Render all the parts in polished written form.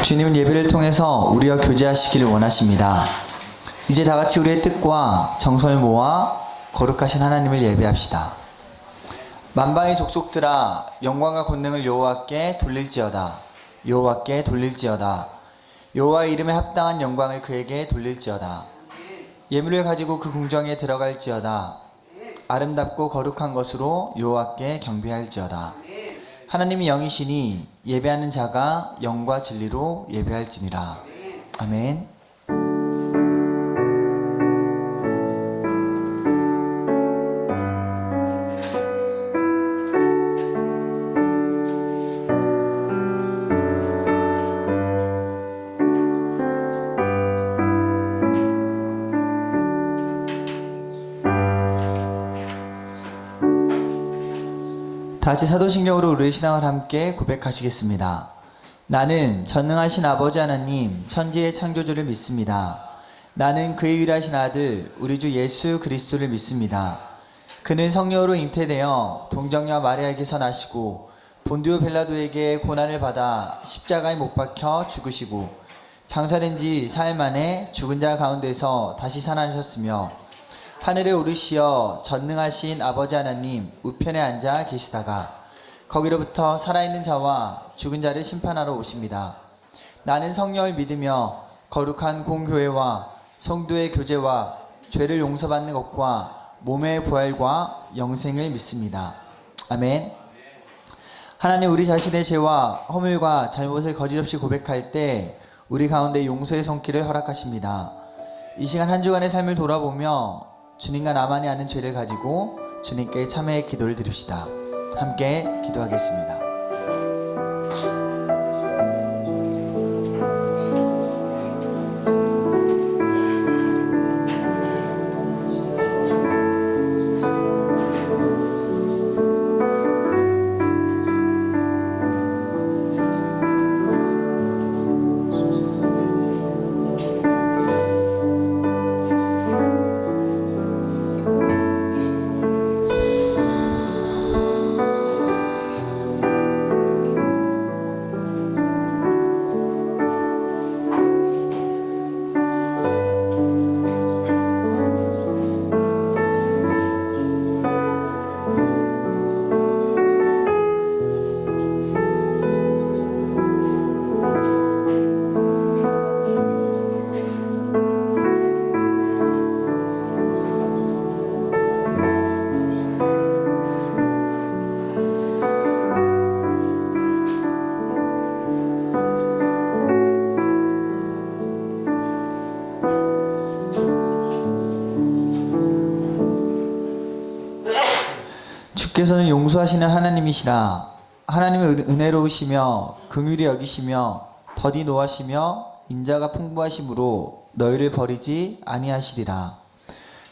주님은 예배를 통해서 우리와 교제하시기를 원하십니다. 이제 다 같이 우리의 뜻과 정성을 모아 거룩하신 하나님을 예배합시다. 만방의 족속들아, 영광과 권능을 여호와께 돌릴지어다. 여호와께 돌릴지어다. 여호와의 이름에 합당한 영광을 그에게 돌릴지어다. 예물을 가지고 그 궁정에 들어갈지어다. 아름답고 거룩한 것으로 여호와께 경배할지어다. 하나님이 영이시니 예배하는 자가 영과 진리로 예배할지니라. 아멘. 다같이 사도신경으로 우리의 신앙을 함께 고백하시겠습니다. 나는 전능하신 아버지 하나님 천지의 창조주를 믿습니다. 나는 그의 유일하신 아들 우리 주 예수 그리스도를 믿습니다. 그는 성령으로 잉태되어 동정녀 마리아에게서 나시고 본디오 빌라도에게 고난을 받아 십자가에 못 박혀 죽으시고 장사된 지 사흘 만에 죽은 자 가운데서 다시 살아나셨으며 하늘에 오르시어 전능하신 아버지 하나님 우편에 앉아 계시다가 거기로부터 살아있는 자와 죽은 자를 심판하러 오십니다. 나는 성령을 믿으며 거룩한 공교회와 성도의 교제와 죄를 용서받는 것과 몸의 부활과 영생을 믿습니다. 아멘. 하나님, 우리 자신의 죄와 허물과 잘못을 거짓없이 고백할 때 우리 가운데 용서의 손길을 허락하십니다. 이 시간 한 주간의 삶을 돌아보며 주님과 나만이 아는 죄를 가지고 주님께 참회의 기도를 드립시다. 함께 기도하겠습니다. 주께서는 용서하시는 하나님이시라. 하나님은 은혜로우시며 긍휼히 여기시며 더디 노하시며 인자가 풍부하심으로 너희를 버리지 아니하시리라.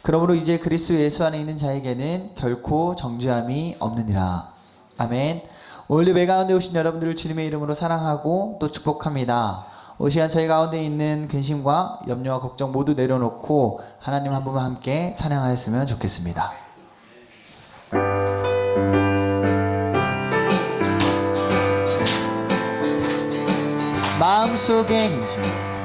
그러므로 이제 그리스도 예수 안에 있는 자에게는 결코 정죄함이 없느니라. 아멘. 오늘 예배 가운데 오신 여러분들을 주님의 이름으로 사랑하고 또 축복합니다. 이 시간 저희 가운데 있는 근심과 염려와 걱정 모두 내려놓고 하나님 한 분만 함께 찬양하였으면 좋겠습니다.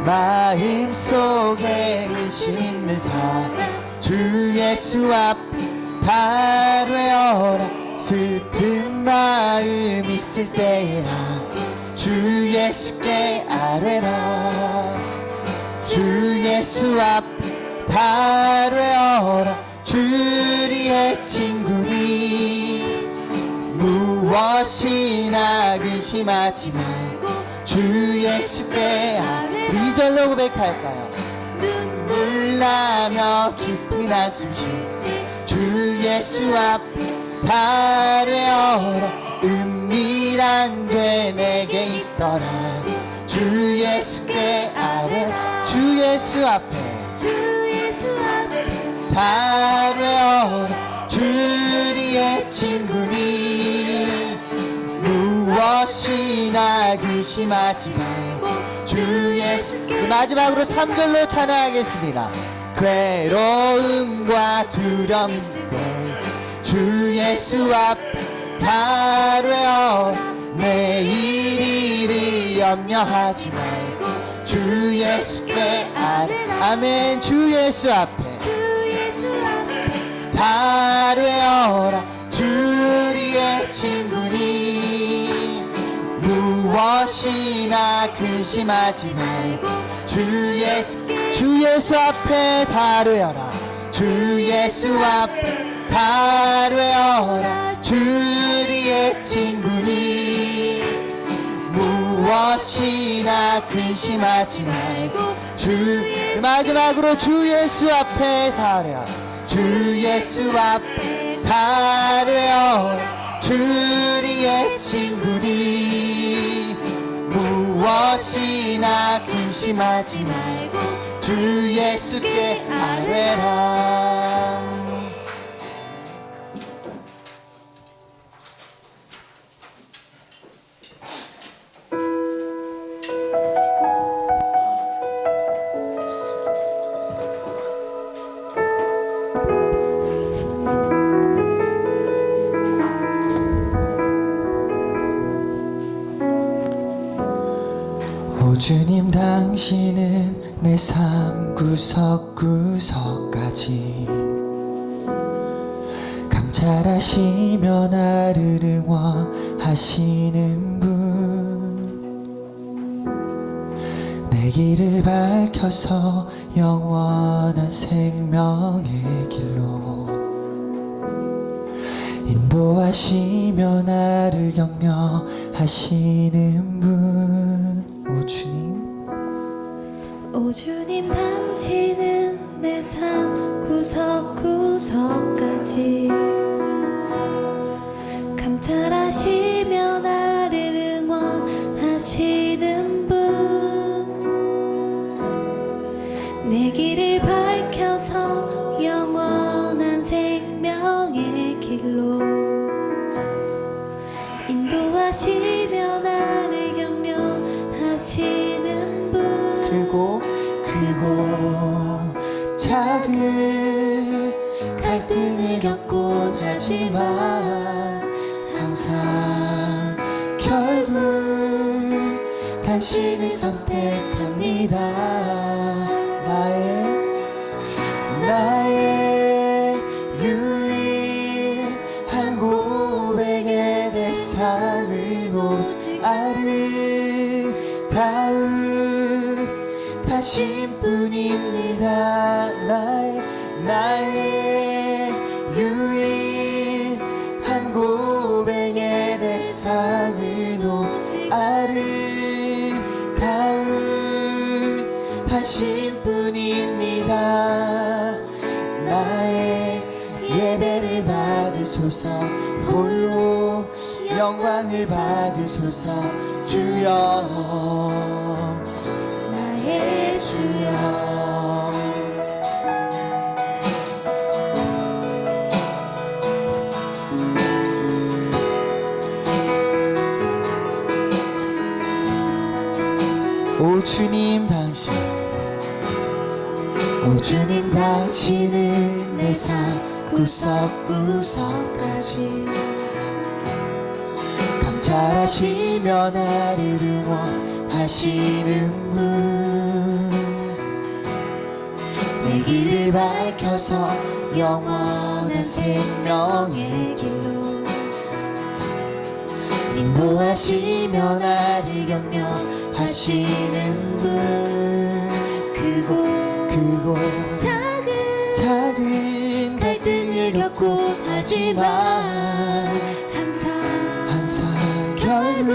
마음속에 의심 있는 사람 주 예수 앞에 다 되어라. 슬픈 마음 있을 때야 주 예수께 아뢰라. 주 예수 앞에 다 되어라. 주리의 친구니 무엇이나 의심하지 말고 주 예수께 이 절로 고백할까요? 눈물 나며 깊은 한숨 쉴 때 주 예수 앞에 다 되어라. 은밀한 죄 내게 있더라. 주 예수께 아뢰라. 주 예수 앞에 다 되어라. 주리의 친구니 무엇이나 의심하지 말고 주 예수. 마지막으로 3절로 찬양하겠습니다. 괴로움과 두려움 있을 때 주 예수 앞에 다 되어 내일 일을 염려하지 말고 주 예수께 아뢰라. 아멘. 주 예수 앞에 다 아뢰어라. 주 우리의 친구니 무엇이나 근심하지 말고 주 예수 앞에 다 아뢰어라. 주 예수 앞에 다 아뢰어라. 주 우리의 친구니 무엇이나 근심하지 말고 마지막으로 주 예수 앞에 다 아뢰어라. 주 예수 앞에 다 아뢰어라. 주 우리의 친구니 무엇이나 근심하지 말고 주 예수께 아뢰라. 오 주님, 당신은 내 삶 구석구석까지 감찰하시며 나를 응원하시는 분, 내 길을 밝혀서 영원한 생명의 길로 인도하시며 나를 격려하시는 분. 오 주님, 당신은 내 삶 구석구석까지 감찰하시며 나를 응원하시는 분, 내 길을 밝혀서 영원한 생명의 길로 인도하시며 나를 격려하시는 분, 크고 작은 갈등을 겪곤 하지만 항상 결국 당신을 선택합니다. 나의 유일한 고백의 대상은 오직 아름다운 당신뿐입니다. 나의 유일한 고백의 대상은 오직 아름다운 당신뿐입니다. 나의 예배를 받으소서, 홀로 영광을 받으소서. 주여, 나의 주여. 오 주님, 당신은 내 삶 구석구석까지 감찰하시며 나를 응원하시는 분, 내 길을 밝혀서 영원한 생명의 길로 인도하시며 나를 격려하시는 분, 크고 작은 갈등을 겪고 하지만 항상 결국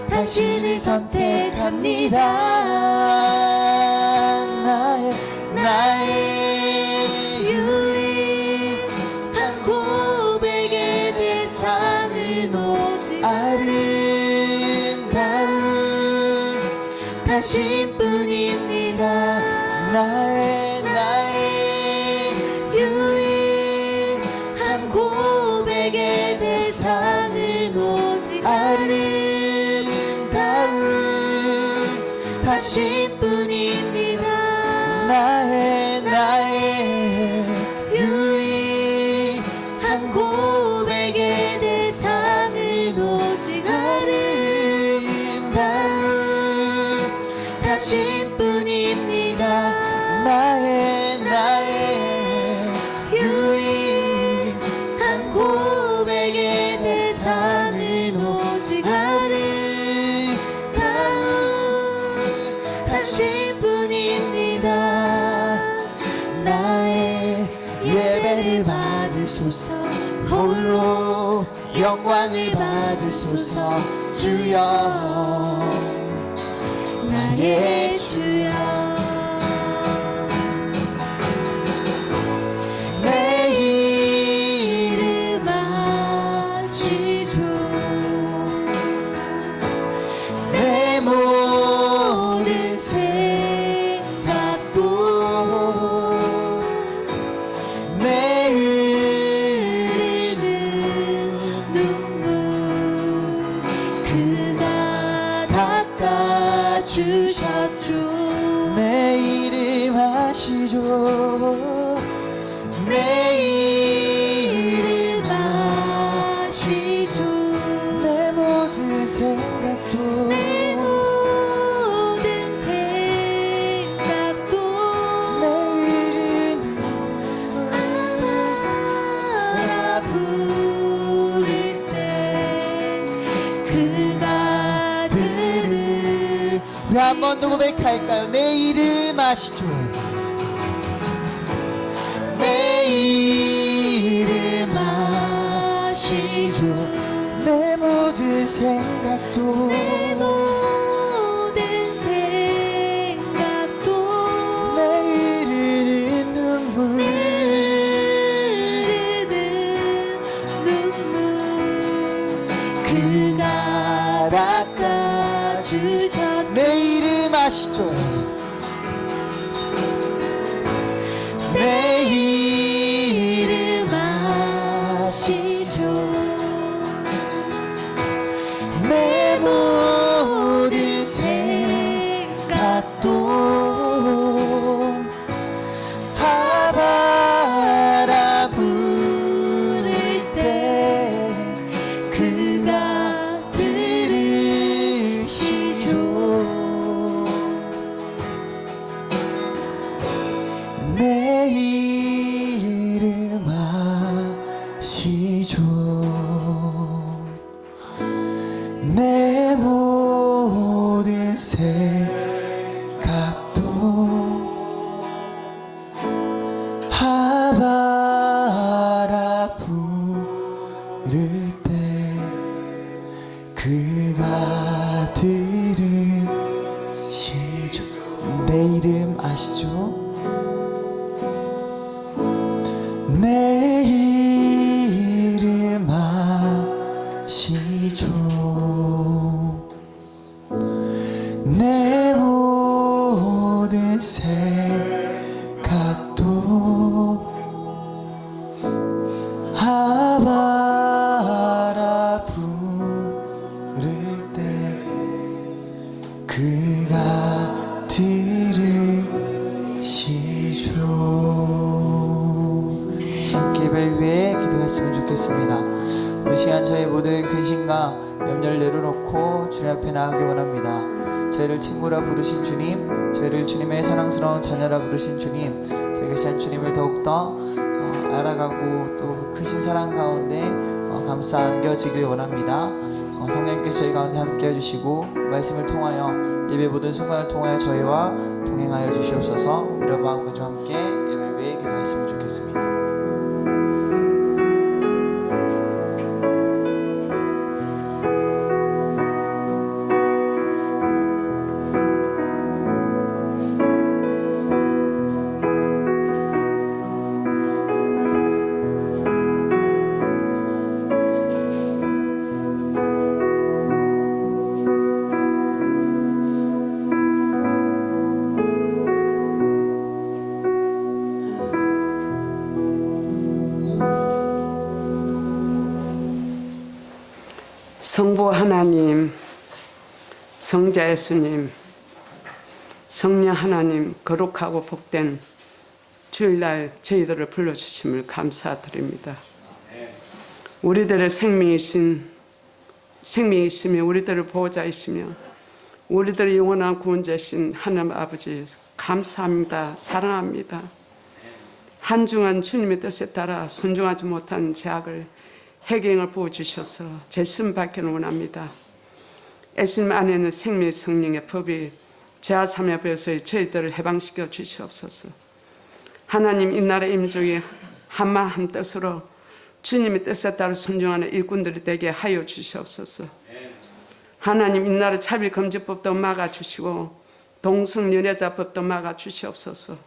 당신을 선택합니다. 나의 유일한 고백의 대상은 오직 아름다운 당신뿐입니다. 나의 유일한 고백의 대상은 오직 아름다운 당신뿐입니다. 나의 유일한 고백의 대상은 오직 아름다운 당신뿐입니다. 나의 유일한 고백의 대상은 오직 아름다운 당신뿐입니다. 나의 예배를 받으소서 홀로 영광을 받으소서 주여 나의 주여. 내 이름 아시죠. 내 모든 생각도 내 흐르는 눈물 그가 닦아주셨죠. 내 이름 아시죠 내 이름 아시죠. 내 모든 생각도 내 모든 생각도 내 이름 알아 부를 때 그가 들으. 우리 한 번 더 고백할까요? 내 이름 아시죠 내 이름 아시죠. 내 모든 생각도 내 모든 생각도 내 이르는 눈물 흐르는 눈물 그가 닦아주셨죠. 내 이름 아시죠 내 이름 아시죠. 내 모든 생각도 하바라 부를 때 그가 들으시죠. 내 이름 아시죠 내 모든 생각도 하바라 부를 때 그가 들으시죠 내 이름 아시죠 내 이름 아시죠 내 모든 생각도 하바라 부를 때 그가 들으시죠 참기를 위해 기도했으면 좋겠습니다. 이 시간 저희 모든 근심과 염려를 내려놓고 주님 앞에 나가기 원합니다. 저희를 친구라 부르신 주님, 저희를 주님의 사랑스러운 자녀라 부르신 주님, 저희가 시한 주님을 더욱더 알아가고 또 그 크신 사랑 가운데 감싸 안겨지길 원합니다. 성령님께서 저희 가운데 함께 해주시고 말씀을 통하여 예배 모든 순간을 통하여 저희와 동행하여 주시옵소서. 이런 마음과 좀 함께 예배 위해 기도했으면 좋겠습니다. 성부 하나님, 성자 예수님, 성령 하나님, 거룩하고 복된 주일날 저희들을 불러주심을 감사드립니다. 우리들의 생명이시며 우리들의 보호자이시며 우리들의 영원한 구원자신 하나님 아버지 감사합니다. 사랑합니다. 한중한 주님의 뜻에 따라 순종하지 못한 죄악을 해경을 부어주셔서 죄씀 받기를 원합니다. 예수님 안에는 생명 성령의 법이 죄사함의 법에서의 저희들을 해방시켜 주시옵소서. 하나님 이 나라 임종이 한마음 한뜻으로 주님의 뜻에 따라 순종하는 일꾼들이 되게 하여 주시옵소서. 하나님 이 나라 차별금지법도 막아주시고 동성연애자법도 막아주시옵소서.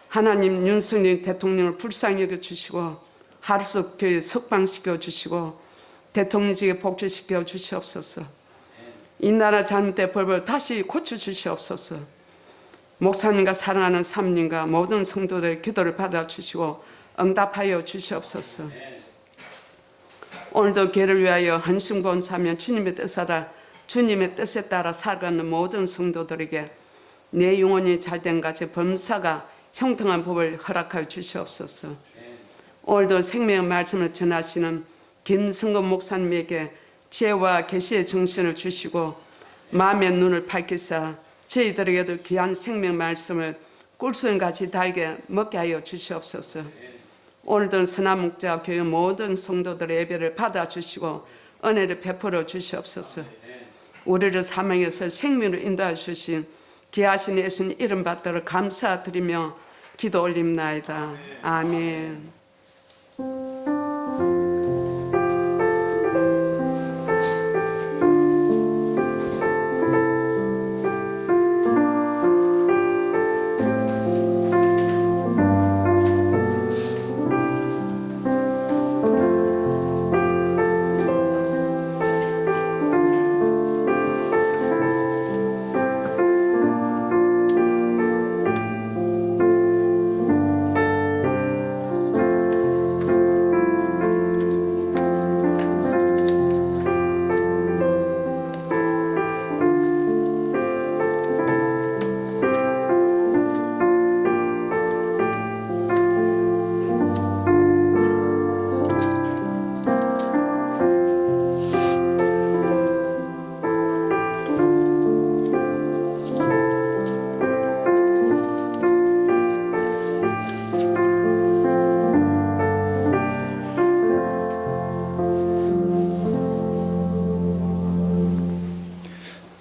하나님 윤석열 대통령을 불쌍히 여겨주시고 하루속 교회 석방시켜 주시고 대통령직에 복직시켜 주시옵소서. 이 나라 잘못된 법을 다시 고쳐주시옵소서. 목사님과 사랑하는 사모님과 모든 성도들의 기도를 받아주시고 응답하여 주시옵소서. 오늘도 교회를 위하여 헌신 봉사하며 주님의 뜻에 따라 살아가는 모든 성도들에게 내 영혼이 잘된 같이 범사가 형통한 법을 허락하여 주시옵소서. 오늘도 생명의 말씀을 전하시는 김승건 목사님에게 지혜와 계시의 정신을 주시고 마음의 눈을 밝히사 저희들에게도 귀한 생명 말씀을 꿀순같이 달게 먹게 하여 주시옵소서. 오늘도 선한 목자 교회 모든 성도들의 예배를 받아주시고 은혜를 베풀어 주시옵소서. 우리를 사망에서 생명을 인도해 주신 귀하신 예수님 이름 받들어 감사드리며 기도 올립나이다. 아멘.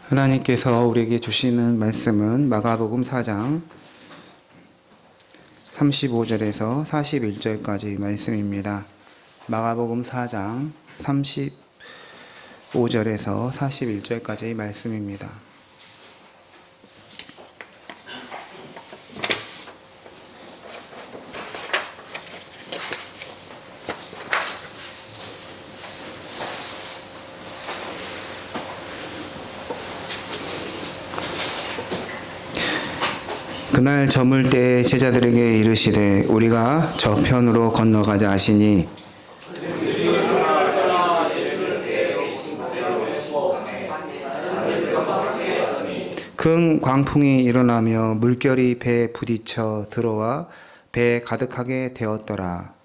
하나님께서 우리에게 주시는 말씀은 마가복음 4장 35절에서 41절까지 말씀입니다. 마가복음 4장 35절에서 41절까지 말씀입니다. 그날 저물 때 제자들에게 이르시되 우리가 저편으로 건너가자 하시니 큰 광풍이 일어나며 물결이 배에 부딪혀 들어와 배에 가득하게 되었더라.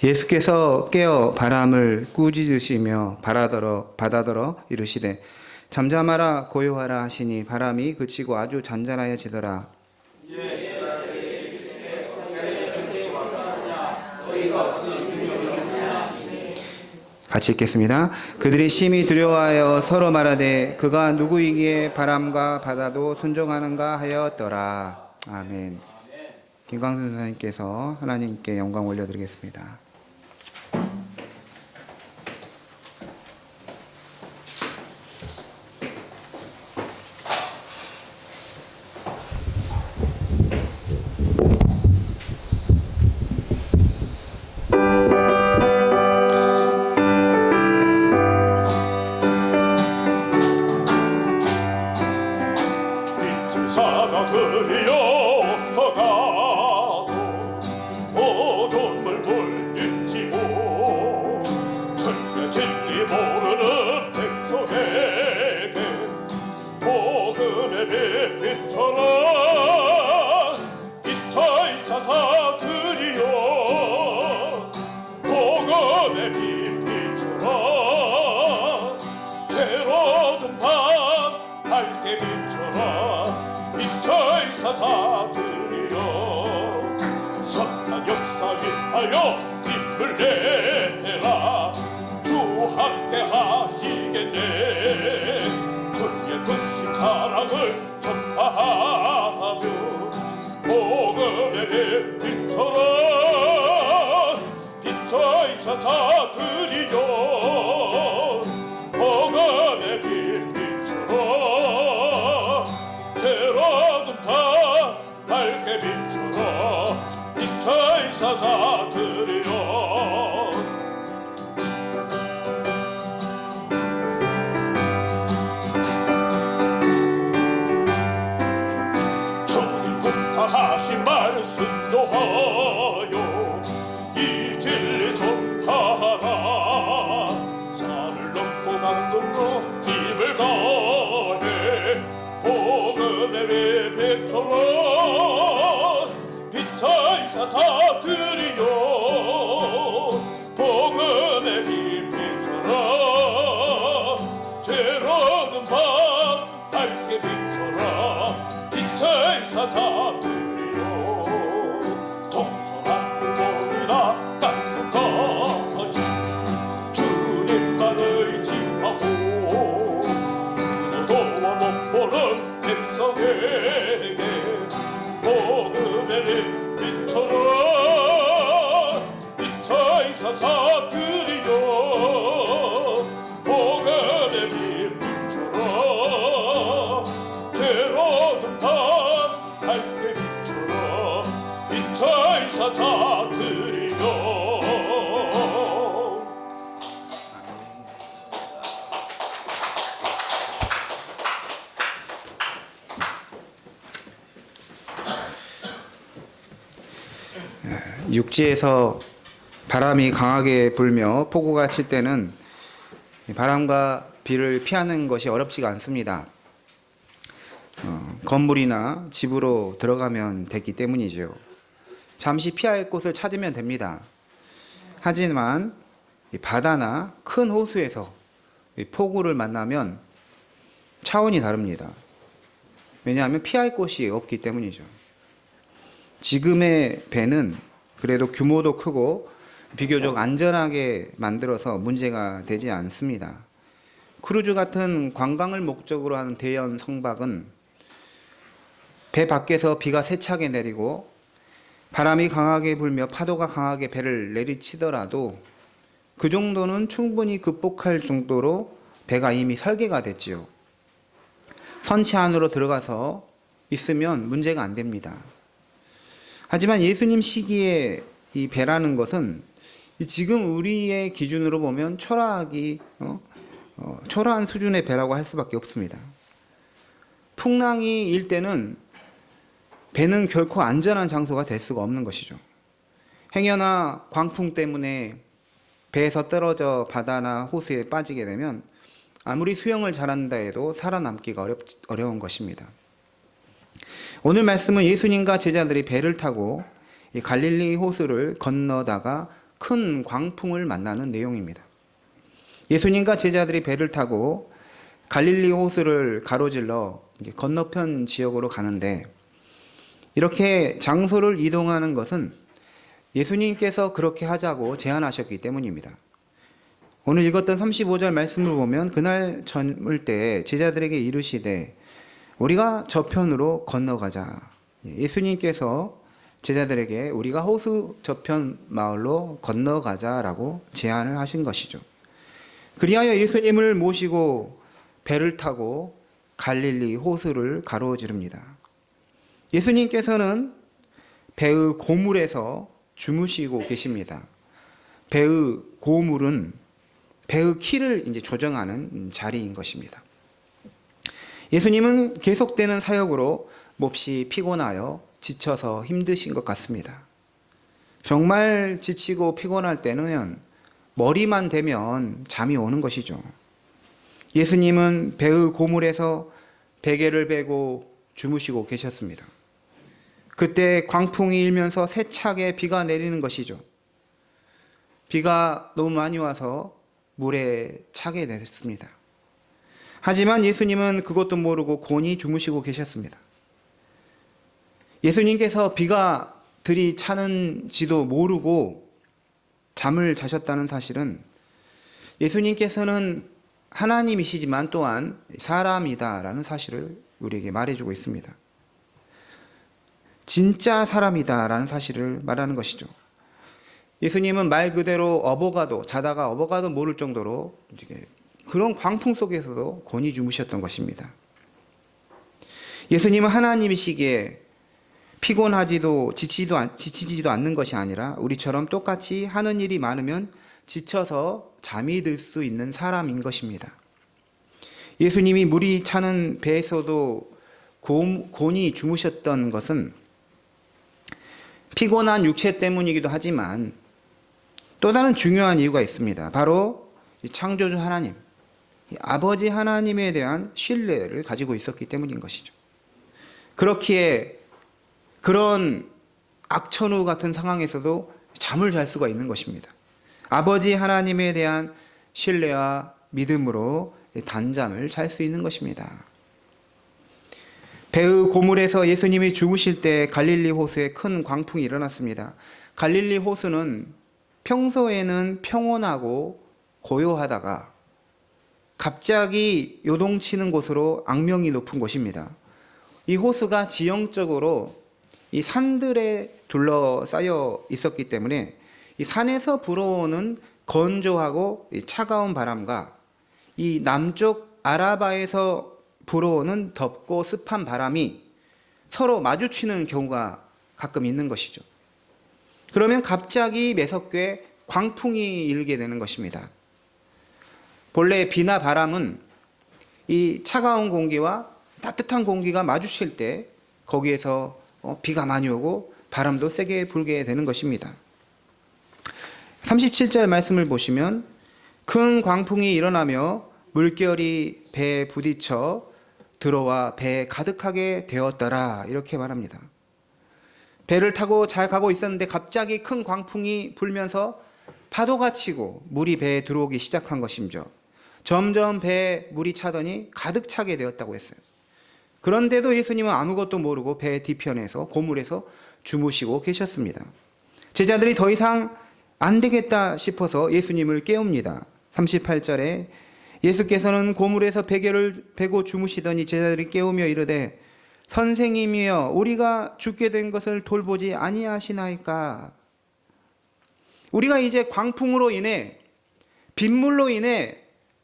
예수께서 깨어 바람을 꾸짖으시며 바다더러 이르시되 잠잠하라 고요하라 하시니 바람이 그치고 아주 잔잔하여지더라. 같이 읽겠습니다. 그들이 심히 두려워하여 서로 말하되 그가 누구이기에 바람과 바다도 순종하는가 하였더라. 아멘. 김광순 선생님께서 하나님께 영광 올려드리겠습니다. 사자들이여 서가소 모든 물 물길 역사 위하여 힘을 내라. 주 함께 하시겠네. 주의 크신 사랑을 전파하며 복음의 빛처럼 비춰이사 자들이여. 복음의 빛처럼 때로는 다 밝게 비추라. 비춰이사 자들이여. 하신 말씀 좋아요. 이 진리 전하라. 산을 넘고 강들로 힘을 다해 복음의 빛처럼 비춰이사 다들이여. 복음의 빛처럼 죄로는 밤 밝게 비춰라. 비춰이사 다들이여. 동서남북 모이나 깐족하지 주님만 의지하고 너도와 못 보는 백성에게 복음의 빛처럼 비춰이사 다들이여. 복음의 빛처럼 때로는 밤 밝게 비춰라. 비춰이사 자들이여. 육지에서 바람이 강하게 불며 폭우가 칠 때는 바람과 비를 피하는 것이 어렵지가 않습니다. 건물이나 집으로 들어가면 됐기 때문이죠. 잠시 피할 곳을 찾으면 됩니다. 하지만 바다나 큰 호수에서 폭우를 만나면 차원이 다릅니다. 왜냐하면 피할 곳이 없기 때문이죠. 지금의 배는 그래도 규모도 크고 비교적 안전하게 만들어서 문제가 되지 않습니다. 크루즈 같은 관광을 목적으로 하는 대형 선박은 배 밖에서 비가 세차게 내리고 바람이 강하게 불며 파도가 강하게 배를 내리치더라도 그 정도는 충분히 극복할 정도로 배가 이미 설계가 됐지요. 선체 안으로 들어가서 있으면 문제가 안 됩니다. 하지만 예수님 시기에 이 배라는 것은 지금 우리의 기준으로 보면 초라한 수준의 배라고 할 수밖에 없습니다. 풍랑이 일 때는 배는 결코 안전한 장소가 될 수가 없는 것이죠. 행여나 광풍 때문에 배에서 떨어져 바다나 호수에 빠지게 되면 아무리 수영을 잘한다 해도 살아남기가 어려운 것입니다. 오늘 말씀은 예수님과 제자들이 배를 타고 이 갈릴리 호수를 건너다가 큰 광풍을 만나는 내용입니다. 예수님과 제자들이 배를 타고 갈릴리 호수를 가로질러 이제 건너편 지역으로 가는데, 이렇게 장소를 이동하는 것은 예수님께서 그렇게 하자고 제안하셨기 때문입니다. 오늘 읽었던 35절 말씀을 보면 그날 저물 때 제자들에게 이르시되 우리가 저편으로 건너가자. 예수님께서 제자들에게 우리가 호수 저편 마을로 건너가자라고 제안을 하신 것이죠. 그리하여 예수님을 모시고 배를 타고 갈릴리 호수를 가로지릅니다. 예수님께서는 배의 고물에서 주무시고 계십니다. 배의 고물은 배의 키를 이제 조정하는 자리인 것입니다. 예수님은 계속되는 사역으로 몹시 피곤하여 지쳐서 힘드신 것 같습니다. 정말 지치고 피곤할 때는 머리만 대면 잠이 오는 것이죠. 예수님은 배의 고물에서 베개를 베고 주무시고 계셨습니다. 그때 광풍이 일면서 세차게 비가 내리는 것이죠. 비가 너무 많이 와서 물에 차게 됐습니다. 하지만 예수님은 그것도 모르고 곤히 주무시고 계셨습니다. 예수님께서 비가 들이차는지도 모르고 잠을 자셨다는 사실은 예수님께서는 하나님이시지만 또한 사람이다라는 사실을 우리에게 말해주고 있습니다. 진짜 사람이다라는 사실을 말하는 것이죠. 예수님은 말 그대로 자다가 어버가도 모를 정도로 그런 광풍 속에서도 곤히 주무셨던 것입니다. 예수님은 하나님이시기에 피곤하지도 지치지도 않는 것이 아니라 우리처럼 똑같이 하는 일이 많으면 지쳐서 잠이 들 수 있는 사람인 것입니다. 예수님이 물이 차는 배에서도 곤히 주무셨던 것은 피곤한 육체 때문이기도 하지만 또 다른 중요한 이유가 있습니다. 바로 창조주 하나님, 아버지 하나님에 대한 신뢰를 가지고 있었기 때문인 것이죠. 그렇기에 그런 악천후 같은 상황에서도 잠을 잘 수가 있는 것입니다. 아버지 하나님에 대한 신뢰와 믿음으로 단잠을 잘 수 있는 것입니다. 배의 고물에서 예수님이 죽으실 때 갈릴리 호수에 큰 광풍이 일어났습니다. 갈릴리 호수는 평소에는 평온하고 고요하다가 갑자기 요동치는 곳으로 악명이 높은 곳입니다. 이 호수가 지형적으로 이 산들에 둘러싸여 있었기 때문에 이 산에서 불어오는 건조하고 차가운 바람과 이 남쪽 아라바에서 불어오는 덥고 습한 바람이 서로 마주치는 경우가 가끔 있는 것이죠. 그러면 갑자기 매섭게 광풍이 일게 되는 것입니다. 본래 비나 바람은 이 차가운 공기와 따뜻한 공기가 마주칠 때 거기에서 비가 많이 오고 바람도 세게 불게 되는 것입니다. 37절 말씀을 보시면 큰 광풍이 일어나며 물결이 배에 부딪혀 들어와 배에 가득하게 되었더라 이렇게 말합니다. 배를 타고 잘 가고 있었는데 갑자기 큰 광풍이 불면서 파도가 치고 물이 배에 들어오기 시작한 것이죠. 점점 배에 물이 차더니 가득 차게 되었다고 했어요. 그런데도 예수님은 아무것도 모르고 배 뒤편에서 고물에서 주무시고 계셨습니다. 제자들이 더 이상 안 되겠다 싶어서 예수님을 깨웁니다. 38절에 예수께서는 고물에서 베개를 베고 주무시더니 제자들이 깨우며 이르되 선생님이여 우리가 죽게 된 것을 돌보지 아니하시나이까. 우리가 이제 광풍으로 인해 빗물로 인해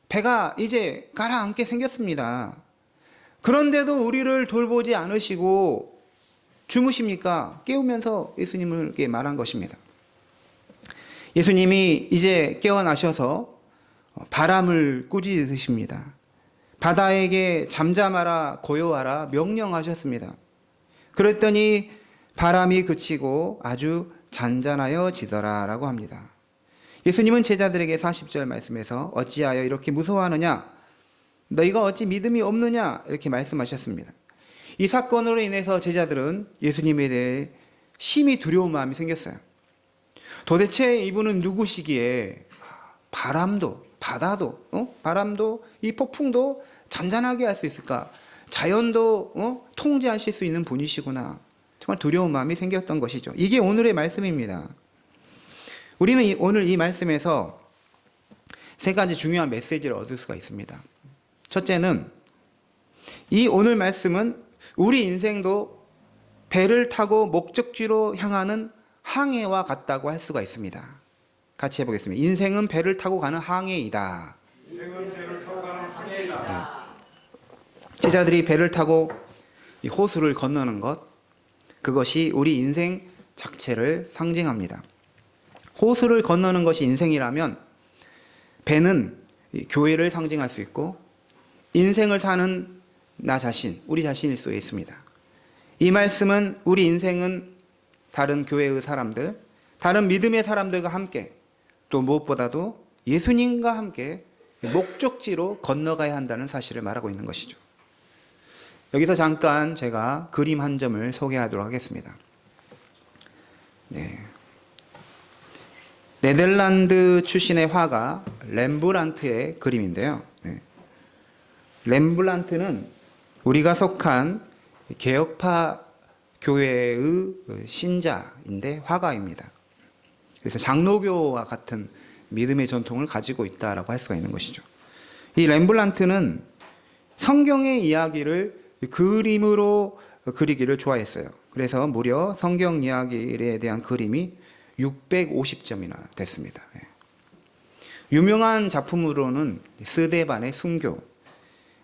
배가 이제 가라앉게 생겼습니다. 그런데도 우리를 돌보지 않으시고 주무십니까? 깨우면서 예수님께 말한 것입니다. 예수님이 이제 깨어나셔서 바람을 꾸짖으십니다. 바다에게 잠잠하라 고요하라 명령하셨습니다. 그랬더니 바람이 그치고 아주 잔잔하여지더라 라고 합니다. 예수님은 제자들에게 40절 말씀에서 어찌하여 이렇게 무서워하느냐 너희가 어찌 믿음이 없느냐 이렇게 말씀하셨습니다. 이 사건으로 인해서 제자들은 예수님에 대해 심히 두려운 마음이 생겼어요. 도대체 이분은 누구시기에 바람도 바다도 바람도 이 폭풍도 잔잔하게 할 수 있을까? 자연도 통제하실 수 있는 분이시구나. 정말 두려운 마음이 생겼던 것이죠. 이게 오늘의 말씀입니다. 우리는 오늘 이 말씀에서 세 가지 중요한 메시지를 얻을 수가 있습니다. 첫째는 이 오늘 말씀은 우리 인생도 배를 타고 목적지로 향하는 항해와 같다고 할 수가 있습니다. 같이 해보겠습니다. 인생은 배를 타고 가는 항해이다. 인생은 배를 타고 가는 항해이다. 제자들이 배를 타고 이 호수를 건너는 것, 그것이 우리 인생 자체를 상징합니다. 호수를 건너는 것이 인생이라면 배는 교회를 상징할 수 있고 인생을 사는 나 자신, 우리 자신일 수 있습니다. 이 말씀은 우리 인생은 다른 교회의 사람들, 다른 믿음의 사람들과 함께 또 무엇보다도 예수님과 함께 목적지로 건너가야 한다는 사실을 말하고 있는 것이죠. 여기서 잠깐 제가 그림 한 점을 소개하도록 하겠습니다. 네덜란드 출신의 화가 렘브란트의 그림인데요. 렘브란트는 우리가 속한 개혁파 교회의 신자인데 화가입니다. 그래서 장로교와 같은 믿음의 전통을 가지고 있다라고 할 수가 있는 것이죠. 이 렘블란트는 성경의 이야기를 그림으로 그리기를 좋아했어요. 그래서 무려 성경 이야기에 대한 그림이 650점이나 됐습니다. 유명한 작품으로는 스데반의 순교,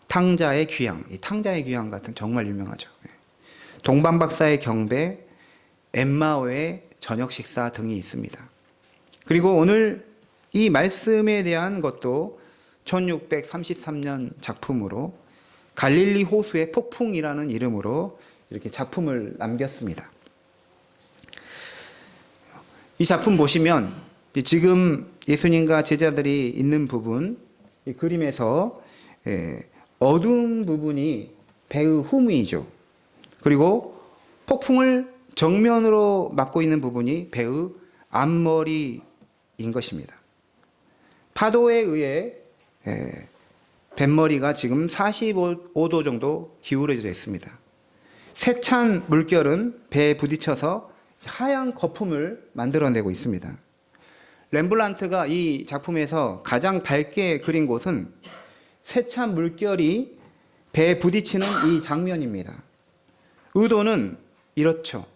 탕자의 귀향, 이 탕자의 귀향 같은 정말 유명하죠. 동방박사의 경배, 엠마오의 저녁 식사 등이 있습니다. 그리고 오늘 이 말씀에 대한 것도 1633년 작품으로 갈릴리 호수의 폭풍이라는 이름으로 이렇게 작품을 남겼습니다. 이 작품 보시면 지금 예수님과 제자들이 있는 부분, 이 그림에서 어두운 부분이 배의 후미이죠. 그리고 폭풍을 정면으로 막고 있는 부분이 배의 앞머리인 것입니다. 파도에 의해 뱃머리가 지금 45도 정도 기울어져 있습니다. 세찬 물결은 배에 부딪혀서 하얀 거품을 만들어내고 있습니다. 렘블란트가 이 작품에서 가장 밝게 그린 곳은 세찬 물결이 배에 부딪히는 이 장면입니다. 의도는 이렇죠.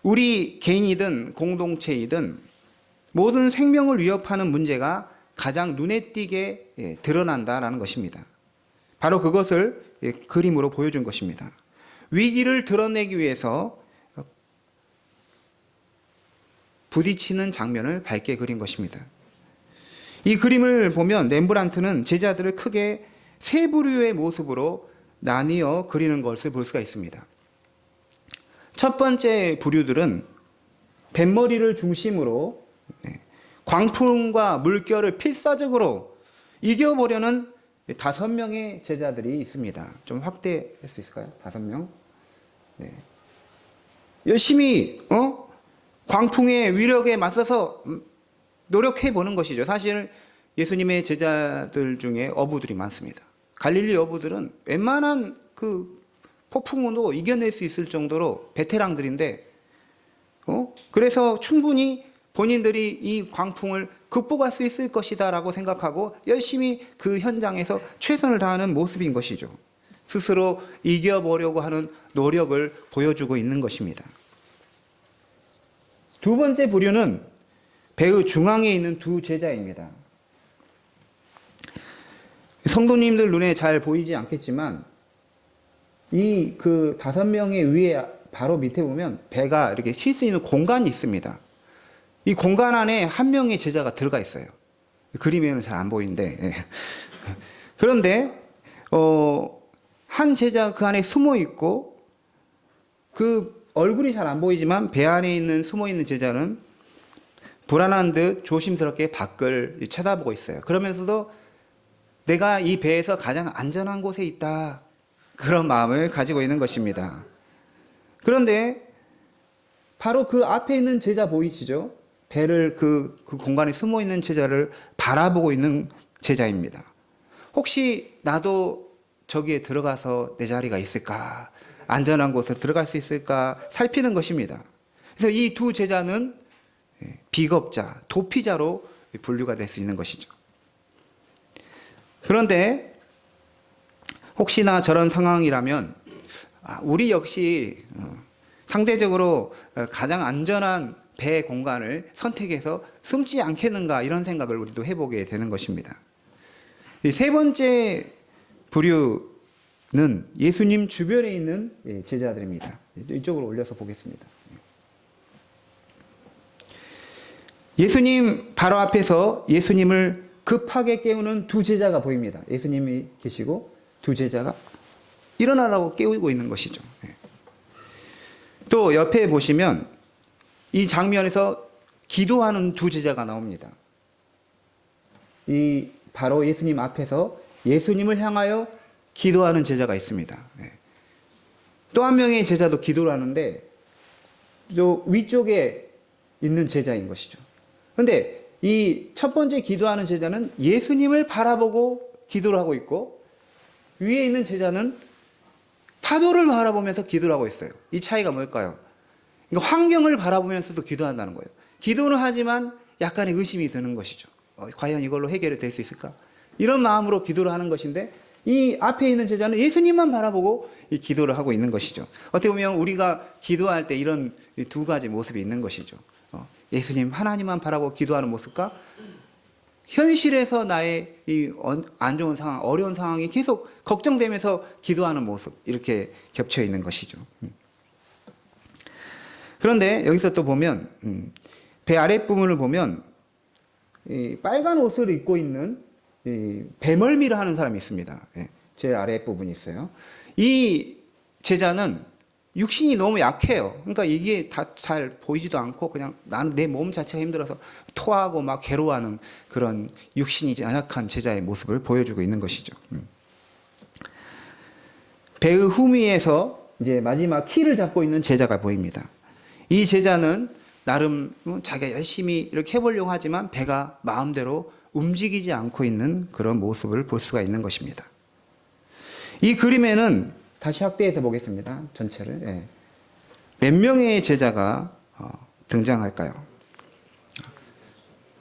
우리 개인이든 공동체이든 모든 생명을 위협하는 문제가 가장 눈에 띄게 드러난다라는 것입니다. 바로 그것을 그림으로 보여준 것입니다. 위기를 드러내기 위해서 부딪히는 장면을 밝게 그린 것입니다. 이 그림을 보면 렘브란트는 제자들을 크게 세 부류의 모습으로 나뉘어 그리는 것을 볼 수가 있습니다. 첫 번째 부류들은 뱃머리를 중심으로 광풍과 물결을 필사적으로 이겨보려는 5명의 제자들이 있습니다. 좀 확대할 수 있을까요? 5명. 네. 열심히 광풍의 위력에 맞서서 노력해 보는 것이죠. 사실 예수님의 제자들 중에 어부들이 많습니다. 갈릴리 어부들은 웬만한 그 폭풍우도 이겨낼 수 있을 정도로 베테랑들인데, 그래서 충분히 본인들이 이 광풍을 극복할 수 있을 것이다라고 생각하고 열심히 그 현장에서 최선을 다하는 모습인 것이죠. 스스로 이겨보려고 하는 노력을 보여주고 있는 것입니다. 두 번째 부류는 배의 중앙에 있는 두 제자입니다. 성도님들 눈에 잘 보이지 않겠지만 이 그 5명의 위에 바로 밑에 보면 배가 이렇게 쉴 수 있는 공간이 있습니다. 이 공간 안에 한 명의 제자가 들어가 있어요. 그림에는 잘 안 보이는데. 그런데 한 제자 그 안에 숨어 있고 그 얼굴이 잘 안 보이지만 배 안에 있는 숨어 있는 제자는 불안한 듯 조심스럽게 밖을 쳐다보고 있어요. 그러면서도 내가 이 배에서 가장 안전한 곳에 있다, 그런 마음을 가지고 있는 것입니다. 그런데 바로 그 앞에 있는 제자 보이시죠? 배를 그 공간에 숨어 있는 제자를 바라보고 있는 제자입니다. 혹시 나도 저기에 들어가서 내 자리가 있을까? 안전한 곳에 들어갈 수 있을까? 살피는 것입니다. 그래서 이 두 제자는 비겁자, 도피자로 분류가 될 수 있는 것이죠. 그런데 혹시나 저런 상황이라면 우리 역시 상대적으로 가장 안전한 배 공간을 선택해서 숨지 않겠는가, 이런 생각을 우리도 해보게 되는 것입니다. 세 번째 부류는 예수님 주변에 있는 제자들입니다. 이쪽으로 올려서 보겠습니다. 예수님 바로 앞에서 예수님을 급하게 깨우는 두 제자가 보입니다. 예수님이 계시고 두 제자가 일어나라고 깨우고 있는 것이죠. 또 옆에 보시면 이 장면에서 기도하는 두 제자가 나옵니다. 이 바로 예수님 앞에서 예수님을 향하여 기도하는 제자가 있습니다. 또 한 명의 제자도 기도를 하는데 저 위쪽에 있는 제자인 것이죠. 그런데 이 첫 번째 기도하는 제자는 예수님을 바라보고 기도를 하고 있고, 위에 있는 제자는 파도를 바라보면서 기도를 하고 있어요. 이 차이가 뭘까요? 그러니까 환경을 바라보면서도 기도한다는 거예요. 기도는 하지만 약간의 의심이 드는 것이죠. 과연 이걸로 해결이 될 수 있을까? 이런 마음으로 기도를 하는 것인데 이 앞에 있는 제자는 예수님만 바라보고 이 기도를 하고 있는 것이죠. 어떻게 보면 우리가 기도할 때 이런 두 가지 모습이 있는 것이죠. 예수님 하나님만 바라보고 기도하는 모습과 현실에서 나의 이 안 좋은 상황, 어려운 상황이 계속 걱정되면서 기도하는 모습, 이렇게 겹쳐 있는 것이죠. 그런데 여기서 또 보면 배 아랫부분을 보면 이 빨간 옷을 입고 있는 이 배멀미를 하는 사람이 있습니다. 제 아랫부분이 있어요. 이 제자는 육신이 너무 약해요. 그러니까 이게 다 잘 보이지도 않고 그냥 나는 내 몸 자체가 힘들어서 토하고 막 괴로워하는 그런 육신이 연약한 제자의 모습을 보여주고 있는 것이죠. 배의 후미에서 이제 마지막 키를 잡고 있는 제자가 보입니다. 이 제자는 나름 자기가 열심히 이렇게 해보려고 하지만 배가 마음대로 움직이지 않고 있는 그런 모습을 볼 수가 있는 것입니다. 이 그림에는 다시 확대해서 보겠습니다. 전체를. 몇 명의 제자가 등장할까요?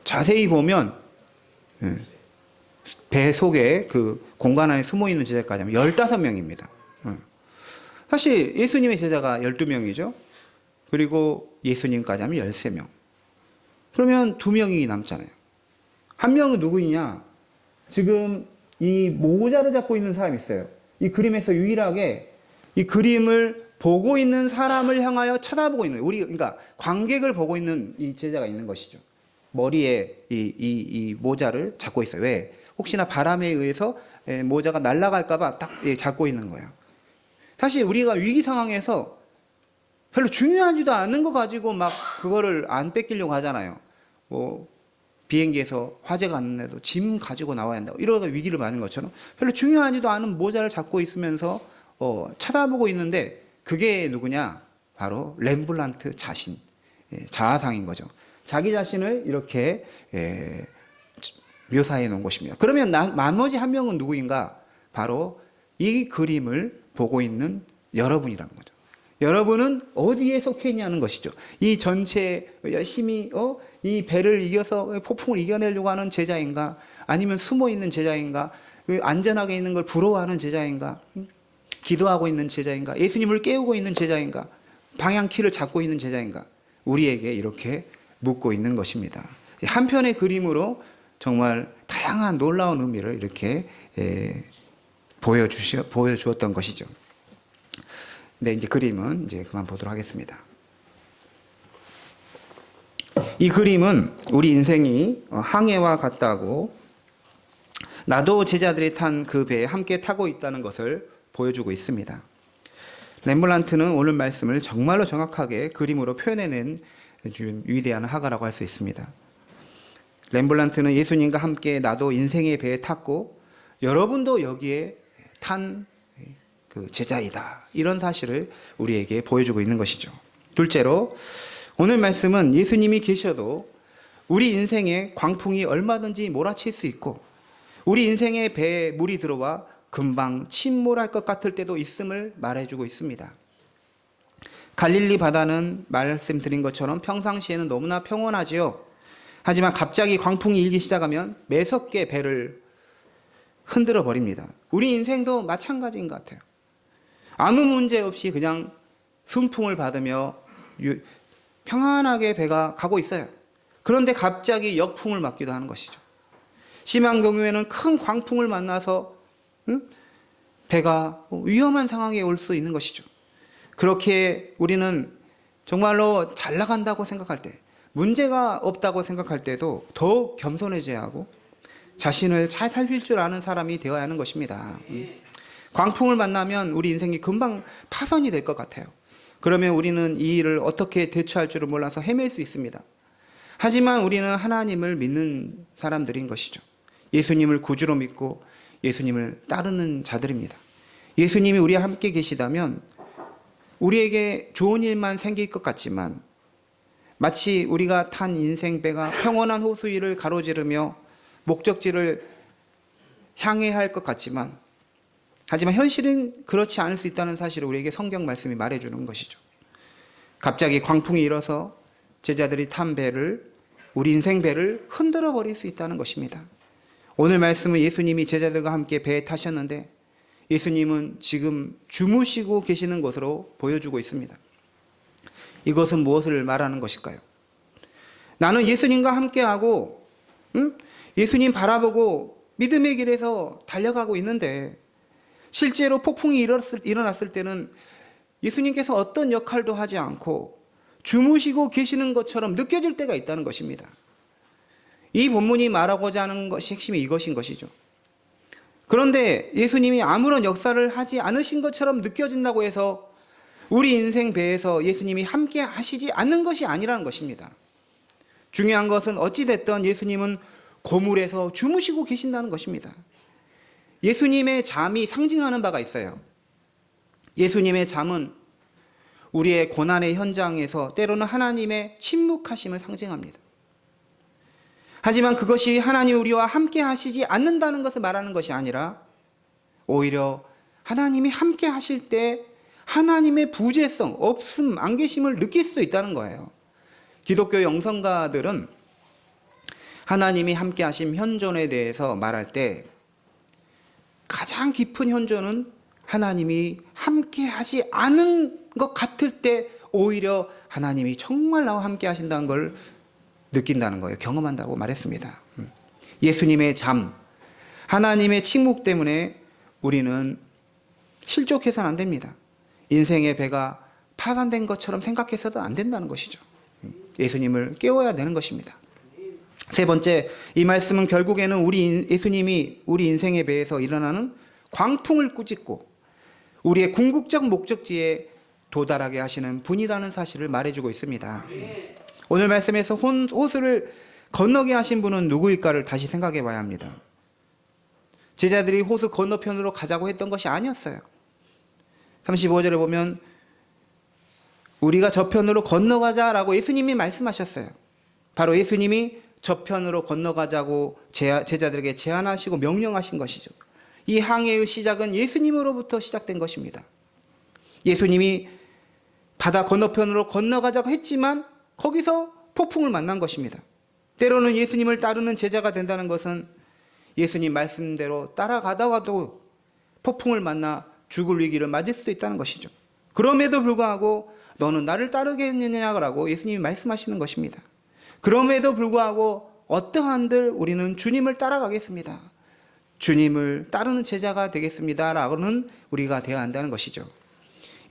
자세히 보면 배 속에 그 공간 안에 숨어 있는 제자까지 하면 15명입니다. 사실 예수님의 제자가 12명이죠. 그리고 예수님까지 하면 13명. 그러면 2명이 남잖아요. 한 명은 누구이냐? 지금 이 모자를 잡고 있는 사람이 있어요. 이 그림에서 유일하게 이 그림을 보고 있는 사람을 향하여 쳐다보고 있는, 그러니까 관객을 보고 있는 이 제자가 있는 것이죠. 머리에 이 모자를 잡고 있어요. 왜? 혹시나 바람에 의해서 모자가 날아갈까봐 딱 잡고 있는 거예요. 사실 우리가 위기 상황에서 별로 중요하지도 않은 거 가지고 막 그거를 안 뺏기려고 하잖아요. 뭐 비행기에서 화재가 났는데도 짐 가지고 나와야 한다고 이러다 위기를 맞은 것처럼 별로 중요하지도 않은 모자를 잡고 있으면서 쳐다보고 있는데 그게 누구냐? 바로 렘블란트 자신, 자아상인 거죠. 자기 자신을 이렇게 묘사해 놓은 것입니다. 그러면 나머지 한 명은 누구인가? 바로 이 그림을 보고 있는 여러분이라는 거죠. 여러분은 어디에 속해 있냐는 것이죠. 이 전체 열심히 이 배를 이겨서 폭풍을 이겨내려고 하는 제자인가? 아니면 숨어 있는 제자인가? 안전하게 있는 걸 부러워하는 제자인가? 기도하고 있는 제자인가? 예수님을 깨우고 있는 제자인가? 방향키를 잡고 있는 제자인가? 우리에게 이렇게 묻고 있는 것입니다. 한편의 그림으로 정말 다양한 놀라운 의미를 이렇게 보여주었던 것이죠. 네, 이제 그림은 이제 그만 보도록 하겠습니다. 이 그림은 우리 인생이 항해와 같다고 나도 제자들이 탄 그 배에 함께 타고 있다는 것을 보여주고 있습니다. 렘블란트는 오늘 말씀을 정말로 정확하게 그림으로 표현해낸 위대한 화가라고 할 수 있습니다. 렘블란트는 예수님과 함께 나도 인생의 배에 탔고 여러분도 여기에 탄 그 제자이다. 이런 사실을 우리에게 보여주고 있는 것이죠. 둘째로 오늘 말씀은 예수님이 계셔도 우리 인생에 광풍이 얼마든지 몰아칠 수 있고 우리 인생의 배에 물이 들어와 금방 침몰할 것 같을 때도 있음을 말해주고 있습니다. 갈릴리 바다는 말씀드린 것처럼 평상시에는 너무나 평온하지요. 하지만 갑자기 광풍이 일기 시작하면 매섭게 배를 흔들어 버립니다. 우리 인생도 마찬가지인 것 같아요. 아무 문제 없이 그냥 순풍을 받으며 평안하게 배가 가고 있어요. 그런데 갑자기 역풍을 맞기도 하는 것이죠. 심한 경우에는 큰 광풍을 만나서 배가 위험한 상황에 올 수 있는 것이죠. 그렇게 우리는 정말로 잘 나간다고 생각할 때, 문제가 없다고 생각할 때도 더욱 겸손해져야 하고 자신을 잘 살필 줄 아는 사람이 되어야 하는 것입니다. 광풍을 만나면 우리 인생이 금방 파손이 될 것 같아요. 그러면 우리는 이 일을 어떻게 대처할 줄을 몰라서 헤맬 수 있습니다. 하지만 우리는 하나님을 믿는 사람들인 것이죠. 예수님을 구주로 믿고 예수님을 따르는 자들입니다. 예수님이 우리와 함께 계시다면 우리에게 좋은 일만 생길 것 같지만 마치 우리가 탄 인생배가 평온한 호수 위를 가로지르며 목적지를 향해 할 것 같지만 하지만 현실은 그렇지 않을 수 있다는 사실을 우리에게 성경 말씀이 말해주는 것이죠. 갑자기 광풍이 일어서 제자들이 탄 배를, 우리 인생 배를 흔들어 버릴 수 있다는 것입니다. 오늘 말씀은 예수님이 제자들과 함께 배에 타셨는데 예수님은 지금 주무시고 계시는 것으로 보여주고 있습니다. 이것은 무엇을 말하는 것일까요? 나는 예수님과 함께하고 예수님 바라보고 믿음의 길에서 달려가고 있는데 실제로 폭풍이 일어났을 때는 예수님께서 어떤 역할도 하지 않고 주무시고 계시는 것처럼 느껴질 때가 있다는 것입니다. 이 본문이 말하고자 하는 것이 핵심이 이것인 것이죠. 그런데 예수님이 아무런 역사를 하지 않으신 것처럼 느껴진다고 해서 우리 인생 배에서 예수님이 함께 하시지 않는 것이 아니라는 것입니다. 중요한 것은 어찌됐든 예수님은 고물에서 주무시고 계신다는 것입니다. 예수님의 잠이 상징하는 바가 있어요. 예수님의 잠은 우리의 고난의 현장에서 때로는 하나님의 침묵하심을 상징합니다. 하지만 그것이 하나님 우리와 함께 하시지 않는다는 것을 말하는 것이 아니라 오히려 하나님이 함께 하실 때 하나님의 부재성, 없음, 안 계심을 느낄 수도 있다는 거예요. 기독교 영성가들은 하나님이 함께 하심 현존에 대해서 말할 때 가장 깊은 현존은 하나님이 함께 하지 않은 것 같을 때 오히려 하나님이 정말 나와 함께 하신다는 걸 느낀다는 거예요. 경험한다고 말했습니다. 예수님의 잠, 하나님의 침묵 때문에 우리는 실족해서는 안 됩니다. 인생의 배가 파산된 것처럼 생각해서도 안 된다는 것이죠. 예수님을 깨워야 되는 것입니다. 세 번째, 이 말씀은 결국에는 예수님이 우리 인생의 배에서 일어나는 광풍을 꾸짖고 우리의 궁극적 목적지에 도달하게 하시는 분이라는 사실을 말해주고 있습니다. 오늘 말씀에서 호수를 건너게 하신 분은 누구일까를 다시 생각해 봐야 합니다. 제자들이 호수 건너편으로 가자고 했던 것이 아니었어요. 35절에 보면 우리가 저편으로 건너가자라고 예수님이 말씀하셨어요. 바로 예수님이 저편으로 건너가자고 제자들에게 제안하시고 명령하신 것이죠. 이 항해의 시작은 예수님으로부터 시작된 것입니다. 예수님이 바다 건너편으로 건너가자고 했지만 거기서 폭풍을 만난 것입니다. 때로는 예수님을 따르는 제자가 된다는 것은 예수님 말씀대로 따라가다가도 폭풍을 만나 죽을 위기를 맞을 수도 있다는 것이죠. 그럼에도 불구하고 너는 나를 따르겠느냐라고 예수님이 말씀하시는 것입니다. 그럼에도 불구하고 어떠한들 우리는 주님을 따라가겠습니다. 주님을 따르는 제자가 되겠습니다. 라고는 우리가 되어야 한다는 것이죠.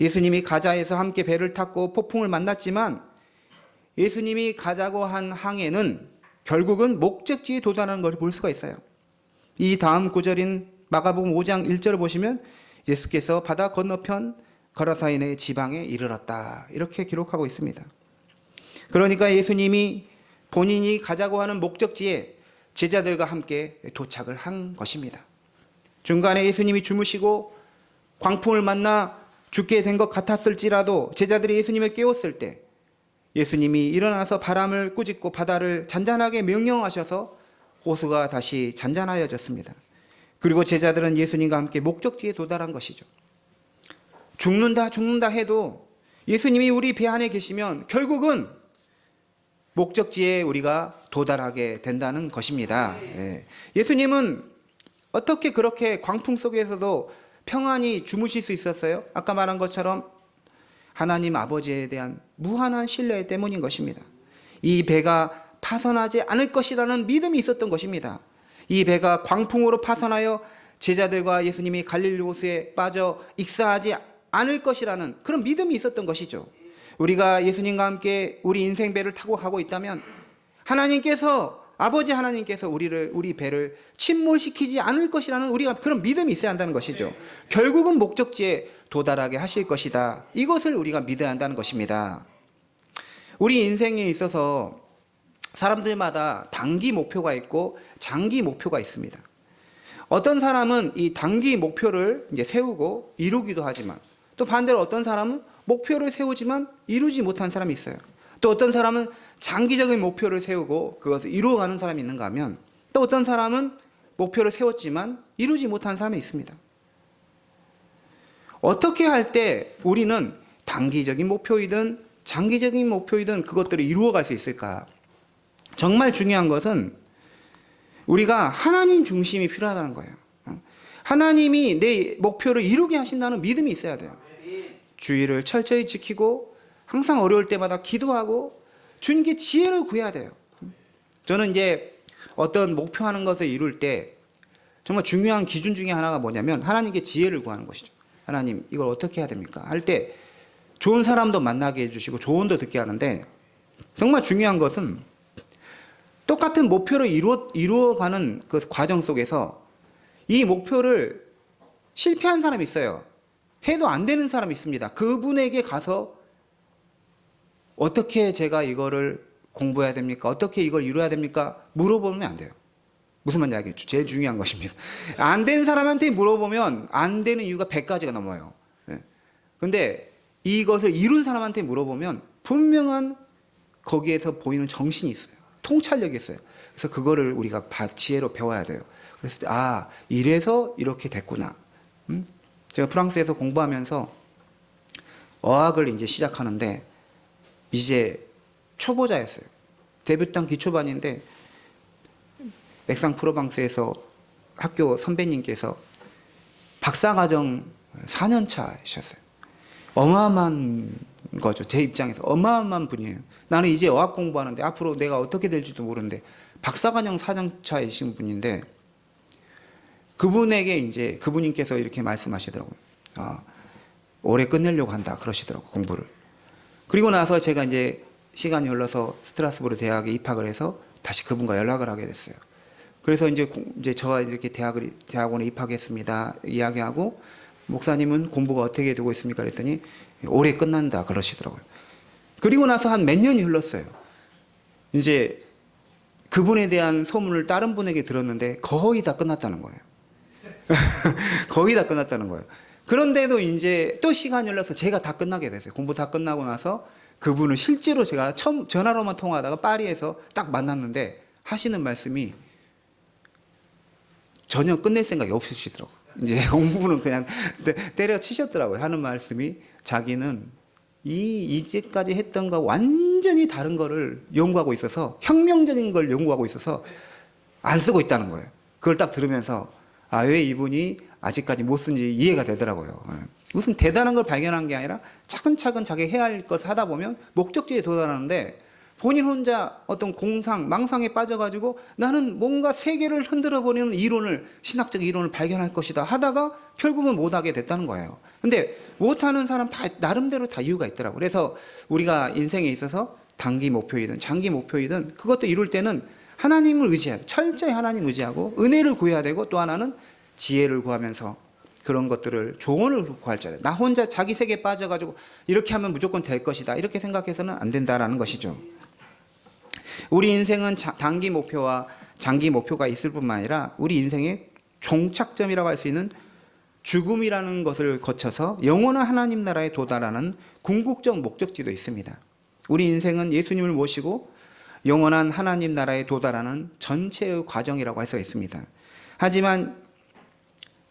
예수님이 가자에서 함께 배를 탔고 폭풍을 만났지만 예수님이 가자고 한 항해는 결국은 목적지에 도달하는 걸 볼 수가 있어요. 이 다음 구절인 마가복음 5장 1절을 보시면 예수께서 바다 건너편 거라사인의 지방에 이르렀다. 이렇게 기록하고 있습니다. 그러니까 예수님이 본인이 가자고 하는 목적지에 제자들과 함께 도착을 한 것입니다. 중간에 예수님이 주무시고 광풍을 만나 죽게 된 것 같았을지라도 제자들이 예수님을 깨웠을 때 예수님이 일어나서 바람을 꾸짖고 바다를 잔잔하게 명령하셔서 호수가 다시 잔잔하여졌습니다. 그리고 제자들은 예수님과 함께 목적지에 도달한 것이죠. 죽는다 해도 예수님이 우리 배 안에 계시면 결국은 목적지에 우리가 도달하게 된다는 것입니다. 예수님은 어떻게 그렇게 광풍 속에서도 평안히 주무실 수 있었어요? 아까 말한 것처럼 하나님 아버지에 대한 무한한 신뢰 때문인 것입니다. 이 배가 파손하지 않을 것이라는 믿음이 있었던 것입니다. 이 배가 광풍으로 파손하여 제자들과 예수님이 갈릴리 호수에 빠져 익사하지 않을 것이라는 그런 믿음이 있었던 것이죠. 우리가 예수님과 함께 우리 인생 배를 타고 가고 있다면 아버지 하나님께서 우리 배를 침몰시키지 않을 것이라는 우리가 그런 믿음이 있어야 한다는 것이죠. 결국은 목적지에 도달하게 하실 것이다. 이것을 우리가 믿어야 한다는 것입니다. 우리 인생에 있어서 사람들마다 단기 목표가 있고 장기 목표가 있습니다. 어떤 사람은 이 단기 목표를 이제 세우고 이루기도 하지만 또 반대로 어떤 사람은 목표를 세우지만 이루지 못한 사람이 있어요. 또 어떤 사람은 장기적인 목표를 세우고 그것을 이루어가는 사람이 있는가 하면 또 어떤 사람은 목표를 세웠지만 이루지 못한 사람이 있습니다. 어떻게 할 때 우리는 단기적인 목표이든 장기적인 목표이든 그것들을 이루어갈 수 있을까? 정말 중요한 것은 우리가 하나님 중심이 필요하다는 거예요. 하나님이 내 목표를 이루게 하신다는 믿음이 있어야 돼요. 주의를 철저히 지키고 항상 어려울 때마다 기도하고 주님께 지혜를 구해야 돼요. 저는 이제 어떤 목표하는 것을 이룰 때 정말 중요한 기준 중에 하나가 뭐냐면 하나님께 지혜를 구하는 것이죠. 하나님 이걸 어떻게 해야 됩니까? 할 때 좋은 사람도 만나게 해주시고 조언도 듣게 하는데 정말 중요한 것은 똑같은 목표를 이루어가는 그 과정 속에서 이 목표를 실패한 사람이 있어요. 해도 안 되는 사람이 있습니다. 그분에게 가서 어떻게 제가 이거를 공부해야 됩니까? 어떻게 이걸 이루어야 됩니까? 물어보면 안 돼요. 무슨 말인지 알겠죠? 제일 중요한 것입니다. 안 된 사람한테 물어보면 안 되는 이유가 100가지가 넘어요. 근데 이것을 이룬 사람한테 물어보면 분명한 거기에서 보이는 정신이 있어요. 통찰력이 있어요. 그래서 그거를 우리가 지혜로 배워야 돼요. 그래서 이래서 이렇게 됐구나. 제가 프랑스에서 공부하면서 어학을 이제 시작하는데 이제 초보자였어요. 데뷔탄 기초반인데 액상-프로방스에서 학교 선배님께서 박사과정 4년차이셨어요. 어마어마한 거죠. 제 입장에서 어마어마한 분이에요. 나는 이제 어학 공부하는데 앞으로 내가 어떻게 될지도 모르는데 박사과정 4년차이신 분인데 그분에게 이제 그분님께서 이렇게 말씀하시더라고요. 올해 끝내려고 한다 그러시더라고요. 공부를. 그리고 나서 제가 이제 시간이 흘러서 스트라스부르 대학에 입학을 해서 다시 그분과 연락을 하게 됐어요. 그래서 이제 저와 이렇게 대학원에 입학했습니다. 이야기하고 목사님은 공부가 어떻게 되고 있습니까? 그랬더니 올해 끝난다 그러시더라고요. 그리고 나서 한 몇 년이 흘렀어요. 이제 그분에 대한 소문을 다른 분에게 들었는데 거의 다 끝났다는 거예요. 거의 다 끝났다는 거예요. 그런데도 이제 또 시간이 흘러서 제가 다 끝나게 됐어요. 공부 다 끝나고 나서 그분을 실제로 제가 처음 전화로만 통화하다가 파리에서 딱 만났는데 하시는 말씀이 전혀 끝낼 생각이 없으시더라고요. 이제 공부는 그냥 때려치셨더라고요. 하는 말씀이 자기는 이제까지 했던 거 완전히 다른 거를 연구하고 있어서 혁명적인 걸 연구하고 있어서 안 쓰고 있다는 거예요. 그걸 딱 들으면서 왜 이분이 아직까지 못 쓴지 이해가 되더라고요. 무슨 대단한 걸 발견한 게 아니라 차근차근 자기 해야 할 것을 하다 보면 목적지에 도달하는데 본인 혼자 어떤 망상에 빠져가지고 나는 뭔가 세계를 흔들어버리는 신학적 이론을 발견할 것이다 하다가 결국은 못하게 됐다는 거예요. 근데 못하는 사람 다 나름대로 다 이유가 있더라고요. 그래서 우리가 인생에 있어서 단기 목표이든 장기 목표이든 그것도 이룰 때는 하나님을 의지해야 돼. 철저히 하나님 의지하고 은혜를 구해야 되고 또 하나는 지혜를 구하면서 그런 것들을 조언을 구할 줄 알아요. 나 혼자 자기 세계에 빠져가지고 이렇게 하면 무조건 될 것이다 이렇게 생각해서는 안 된다라는 것이죠. 우리 인생은 단기 목표와 장기 목표가 있을 뿐만 아니라 우리 인생의 종착점이라고 할 수 있는 죽음이라는 것을 거쳐서 영원한 하나님 나라에 도달하는 궁극적 목적지도 있습니다. 우리 인생은 예수님을 모시고 영원한 하나님 나라에 도달하는 전체의 과정이라고 할 수 있습니다. 하지만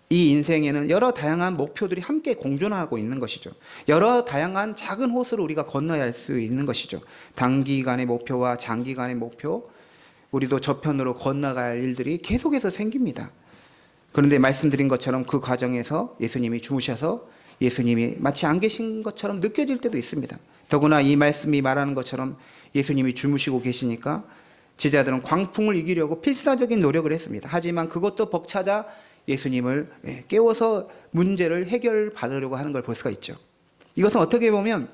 이 인생에는 여러 다양한 목표들이 함께 공존하고 있는 것이죠. 여러 다양한 작은 호수를 우리가 건너야 할 수 있는 것이죠. 단기간의 목표와 장기간의 목표, 우리도 저편으로 건너가야 할 일들이 계속해서 생깁니다. 그런데 말씀드린 것처럼 그 과정에서 예수님이 주무셔서 예수님이 마치 안 계신 것처럼 느껴질 때도 있습니다. 더구나 이 말씀이 말하는 것처럼 예수님이 주무시고 계시니까 제자들은 광풍을 이기려고 필사적인 노력을 했습니다. 하지만 그것도 벅차자 예수님을 깨워서 문제를 해결받으려고 하는 걸 볼 수가 있죠. 이것은 어떻게 보면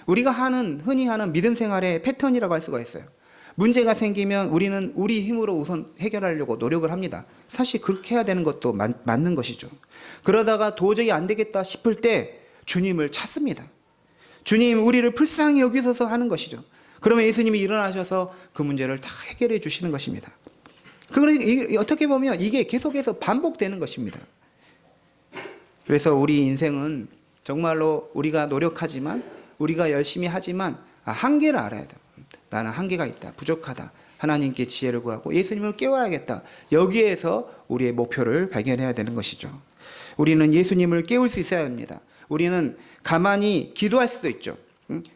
우리가 흔히 하는 믿음 생활의 패턴이라고 할 수가 있어요. 문제가 생기면 우리는 우리 힘으로 우선 해결하려고 노력을 합니다. 사실 그렇게 해야 되는 것도 맞는 것이죠. 그러다가 도저히 안 되겠다 싶을 때 주님을 찾습니다. 주님 우리를 불쌍히 여기셔서 하는 것이죠. 그러면 예수님이 일어나셔서 그 문제를 다 해결해 주시는 것입니다. 어떻게 보면 이게 계속해서 반복되는 것입니다. 그래서 우리 인생은 정말로 우리가 노력하지만 우리가 열심히 하지만 한계를 알아야 돼요. 나는 한계가 있다. 부족하다. 하나님께 지혜를 구하고 예수님을 깨워야겠다. 여기에서 우리의 목표를 발견해야 되는 것이죠. 우리는 예수님을 깨울 수 있어야 합니다. 우리는 가만히 기도할 수도 있죠.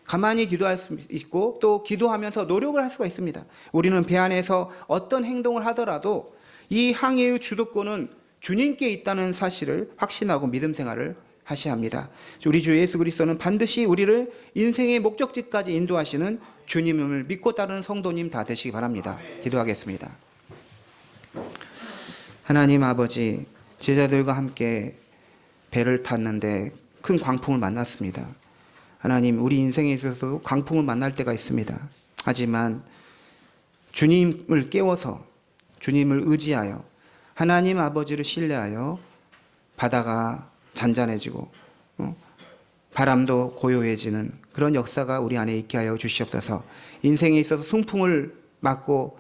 가만히 기도할 수 있고 또 기도하면서 노력을 할 수가 있습니다. 우리는 배 안에서 어떤 행동을 하더라도 이 항해의 주도권은 주님께 있다는 사실을 확신하고 믿음 생활을 하셔야 합니다. 우리 주 예수 그리스도는 반드시 우리를 인생의 목적지까지 인도하시는 주님을 믿고 따르는 성도님 다 되시기 바랍니다. 기도하겠습니다. 하나님 아버지, 제자들과 함께 배를 탔는데 큰 광풍을 만났습니다. 하나님, 우리 인생에 있어서 광풍을 만날 때가 있습니다. 하지만 주님을 깨워서 주님을 의지하여 하나님 아버지를 신뢰하여 바다가 잔잔해지고 바람도 고요해지는 그런 역사가 우리 안에 있게 하여 주시옵소서. 인생에 있어서 순풍을 맞고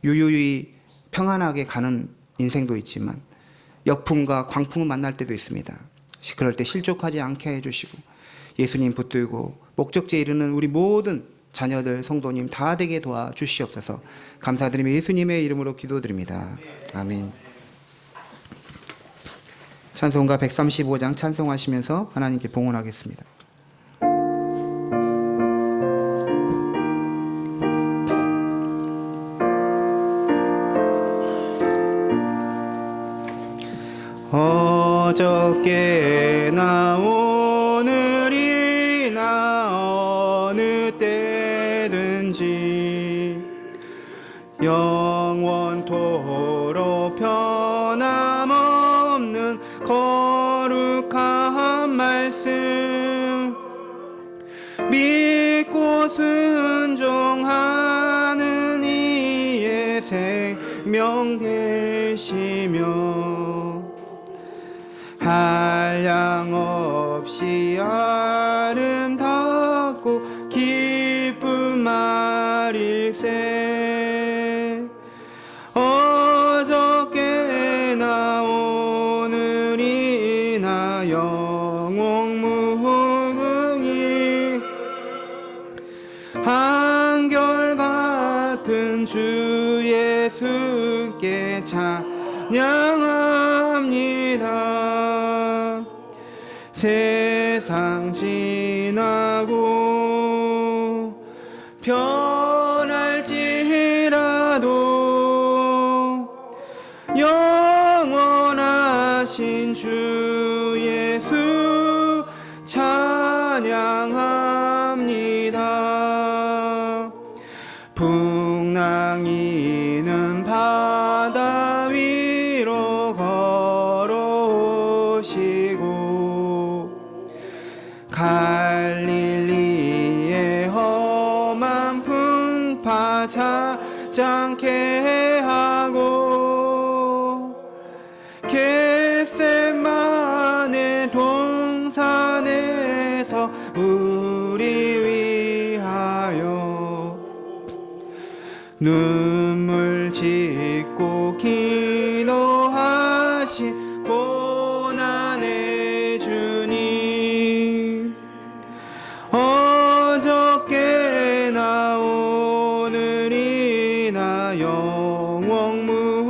유유히 평안하게 가는 인생도 있지만 역풍과 광풍을 만날 때도 있습니다. 그럴 때 실족하지 않게 해주시고 예수님 붙들고 목적지에 이르는 우리 모든 자녀들 성도님 다 되게 도와주시옵소서. 감사드리며 예수님의 이름으로 기도드립니다. 아멘. 찬송가 135장 찬송하시면서 하나님께 봉헌하겠습니다. 어저께나 오늘이나 어느 때든지 영원토록 변함없는 거룩한 말씀 믿고 순종하는 이의 생명 되시며 한량없이 아름답고 기쁜 말일세 어저께나 오늘이나 영원무궁히 한결같은 주 예수께 찬양합니다. 세상 지나고 변할지라도 영원하신 주 예수 찬양합니다. 풍랑이는 바다 위로 걸어오시고 갈릴리의 험한 풍파 찾지 하고 겟세마네 동산에서 우리 위하여 눈물 짓고 기도하신 고난의 주님 어저께나 오늘이나 영원무궁히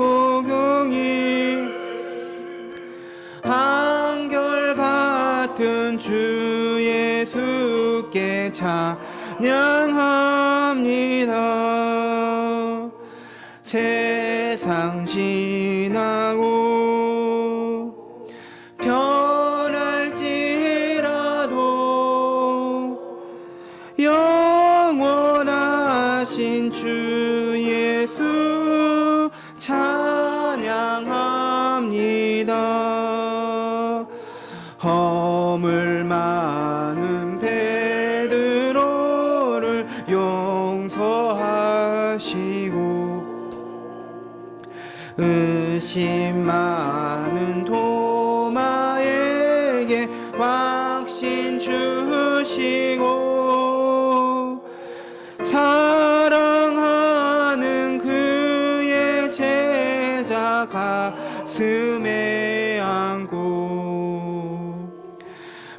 한결같은 주 예수께 찬양합니다. 세상 지나고 변할지라도 영원하신 주 예수 찬양합니다. 허물 많은 베드로를 용서하시고 의심 많은 도마에게 확신 주시고 사랑하는 그의 제자 가슴에 안고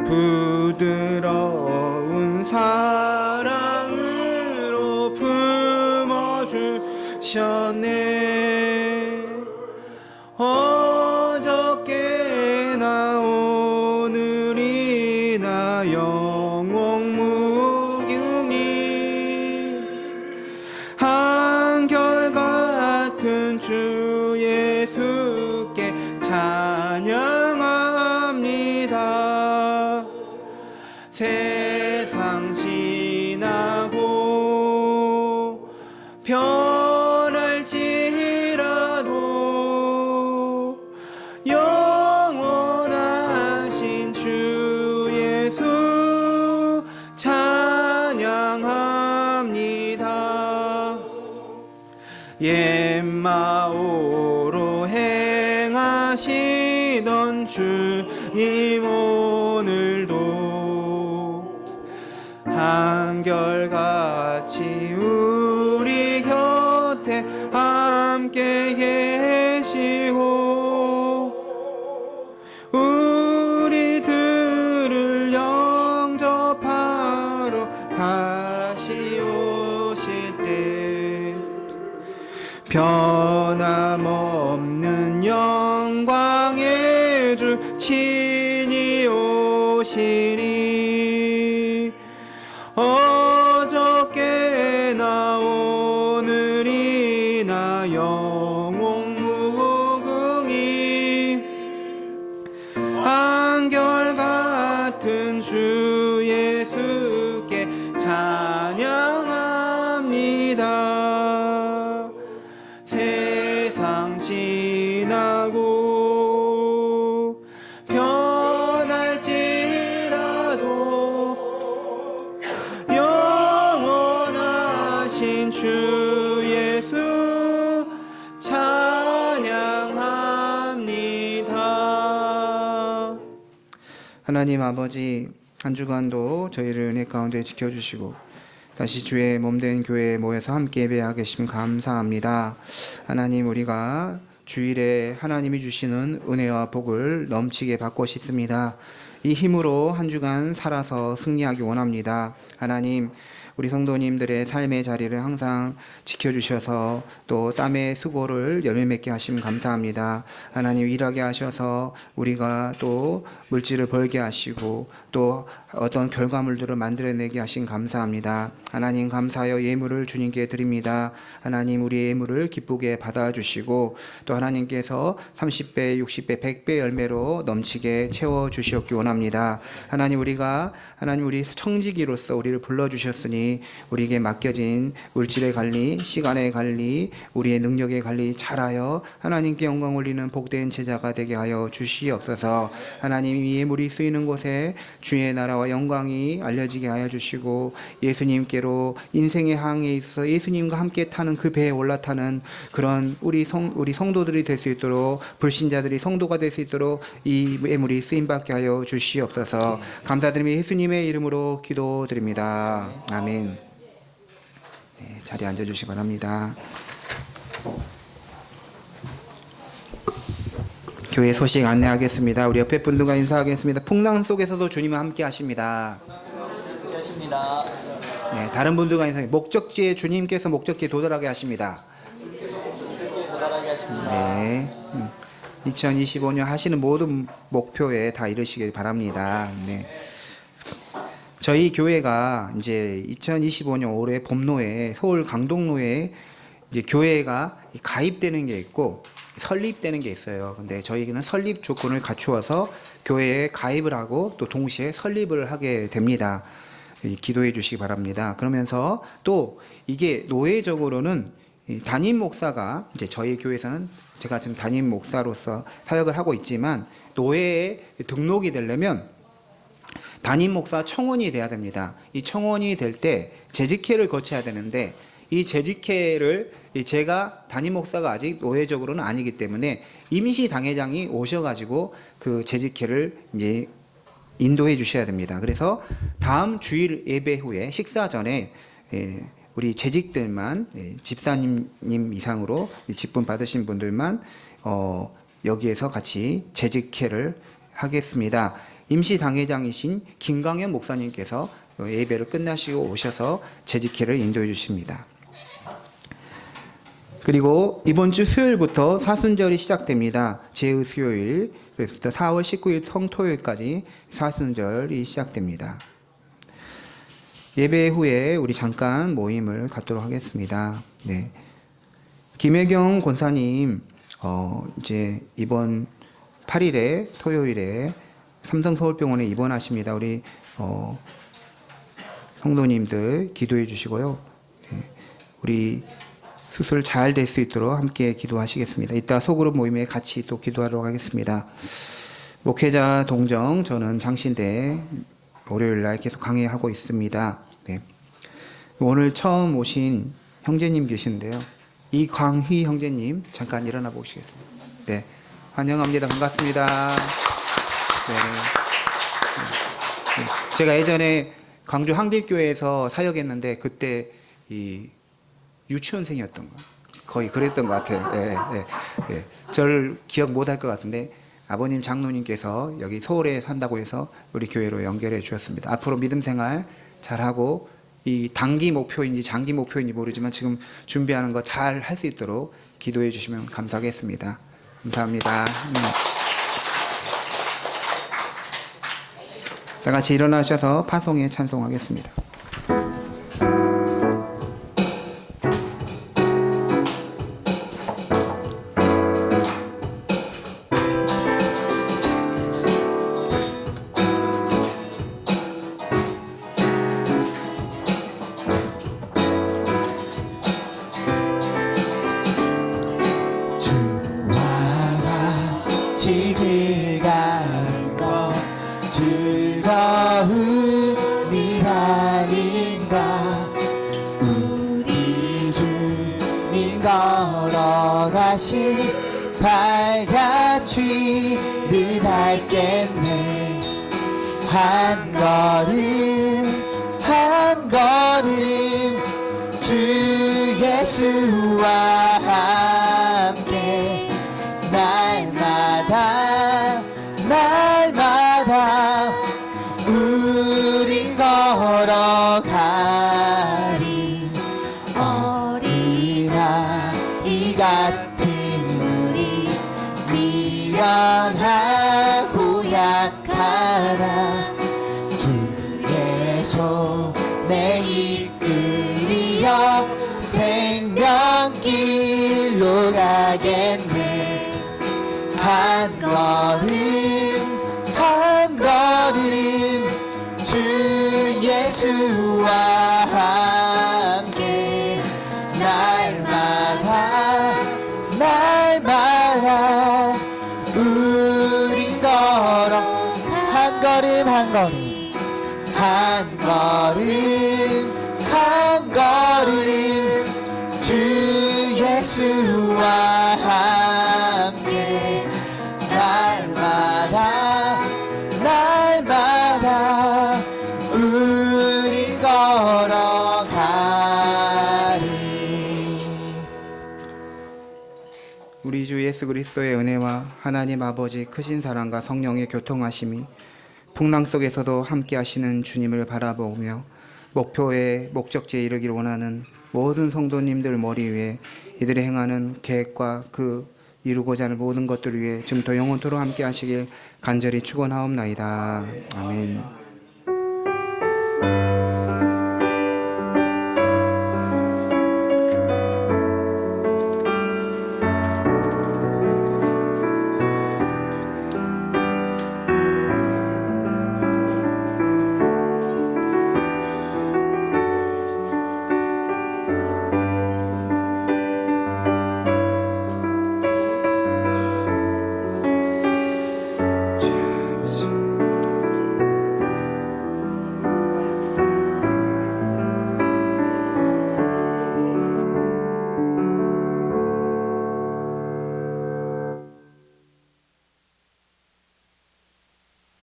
부드러운 사랑으로 품어주셨네. 어저께나 오늘이 주 예수께 찬양합니다. 세상 지나고 변할지라도 영원하신 주 예수 찬양합니다. 옛마오로 행하시던 주님 오늘도 한결같이 우리 곁에 함께 계시고 우리들을 영접하러 다시 오실 때 변함없는 영광의 주 친히 오시리. 어저께나 오늘이나 영원무궁히 한결같은 주 예수께 찬양합니다. 세상 지나고 변할지라도 영원하신 주 예수 찬양합니다. 하나님 아버지, 한 주간도 저희를 은혜 가운데 지켜주시고 다시 주의 몸된 교회에 모여서 함께 예배하게 하심 감사합니다. 하나님, 우리가 주일에 하나님이 주시는 은혜와 복을 넘치게 받고 싶습니다. 이 힘으로 한 주간 살아서 승리하기 원합니다. 하나님, 우리 성도님들의 삶의 자리를 항상 지켜주셔서 또 땀의 수고를 열매 맺게 하시면 감사합니다. 하나님, 일하게 하셔서 우리가 또 물질을 벌게 하시고 또 어떤 결과물들을 만들어내게 하신 감사합니다. 하나님, 감사하여 예물을 주님께 드립니다. 하나님, 우리 예물을 기쁘게 받아주시고 또 하나님께서 30배, 60배, 100배 열매로 넘치게 채워주시옵기 원합니다. 하나님, 우리 청지기로서 우리를 불러주셨으니 우리에게 맡겨진 물질의 관리, 시간의 관리, 우리의 능력의 관리 잘하여 하나님께 영광 올리는 복된 제자가 되게 하여 주시옵소서. 하나님, 이 예물이 쓰이는 곳에 주의 나라와 영광이 알려지게 하여 주시고 예수님께로 인생의 항에 있어 예수님과 함께 타는 그 배에 올라타는 그런 우리 성도들이 될 수 있도록, 불신자들이 성도가 될 수 있도록 이 예물이 쓰임받게 하여 주시옵소서. 감사드리며 예수님의 이름으로 기도드립니다. 아멘. 네, 자리에 앉아주시기 바랍니다. 교회 소식 안내하겠습니다. 우리 옆에 분들과 인사하겠습니다. 풍랑 속에서도 주님은 함께 하십니다. 네, 다른 분들과 인사해. 목적지에 주님께서 목적지에 도달하게 하십니다. 네, 2025년 하시는 모든 목표에 다 이르시길 바랍니다. 네. 저희 교회가 이제 2025년 올해 봄로에 서울 강동로에 이제 교회가 가입되는 게 있고 설립되는 게 있어요. 근데 저희는 설립 조건을 갖추어서 교회에 가입을 하고 또 동시에 설립을 하게 됩니다. 기도해 주시기 바랍니다. 그러면서 또 이게 노예적으로는 담임 목사가 이제 저희 교회에서는 제가 지금 담임 목사로서 사역을 하고 있지만 노예에 등록이 되려면 담임 목사 청원이 돼야 됩니다. 이 청원이 될 때 재직회를 거쳐야 되는데 이 재직회를 제가 담임 목사가 아직 노예적으로는 아니기 때문에 임시 당회장이 오셔가지고 그 재직회를 이제 인도해 주셔야 됩니다. 그래서 다음 주일 예배 후에 식사 전에 우리 재직들만 집사님 이상으로 직분 받으신 분들만 여기에서 같이 재직회를 하겠습니다. 임시 당회장이신 김강현 목사님께서 예배를 끝나시고 오셔서 재직회를 인도해 주십니다. 그리고 이번 주 수요일부터 사순절이 시작됩니다. 제의 수요일, 그래서 4월 19일 성토요일까지 사순절이 시작됩니다. 예배 후에 우리 잠깐 모임을 갖도록 하겠습니다. 네. 김혜경 권사님 이제 이번 8일에 토요일에 삼성서울병원에 입원하십니다. 우리 성도님들 기도해 주시고요. 네, 우리 수술 잘 될 수 있도록 함께 기도하시겠습니다. 이따 소그룹 모임에 같이 또 기도하도록 하겠습니다. 목회자 동정 저는 장신대 월요일 날 계속 강의하고 있습니다. 네. 오늘 처음 오신 형제님 계시는데요. 이광희 형제님 잠깐 일어나 보시겠습니다. 네, 환영합니다. 반갑습니다. 네. 네. 제가 예전에 광주 한길교회에서 사역했는데 그때 이 유치원생이었던 거 거의 그랬던 것 같아요. 네, 네, 네. 저를 기억 못할 것 같은데 아버님 장로님께서 여기 서울에 산다고 해서 우리 교회로 연결해 주셨습니다. 앞으로 믿음 생활 잘하고 이 단기 목표인지 장기 목표인지 모르지만 지금 준비하는 거 잘 할 수 있도록 기도해 주시면 감사하겠습니다. 감사합니다. 다 같이 일어나셔서 파송에 찬송하겠습니다. 지길 가는 것 즐거운 일 아닌가. 우리 주님 걸어가신 발자취를 밟겠네. 한 걸음 한 걸음 주 예수와 함께 날마다 날마다 우린 걸어가리. 어린아이 같은 우리 미련하고 약하나 주의 손에 이끌리어 생명길로 가겠네. 한 걸음 한 걸음 주 예수와 함께 날마다 날마다 우린 걸어 한 걸음 한 걸음 한 걸음 한 걸음 주 예수와 함께 날마다 날마다 우린 걸어가리. 우리 주 예수 그리스도의 은혜와 하나님 아버지 크신 사랑과 성령의 교통하심이 풍랑 속에서도 함께 하시는 주님을 바라보며 목표의 목적지에 이르기를 원하는 모든 성도님들 머리 위에 이들이 행하는 계획과 그 이루고자 하는 모든 것들 위해 지금부터 영원토록 함께 하시길 간절히 축원하옵나이다. 아멘.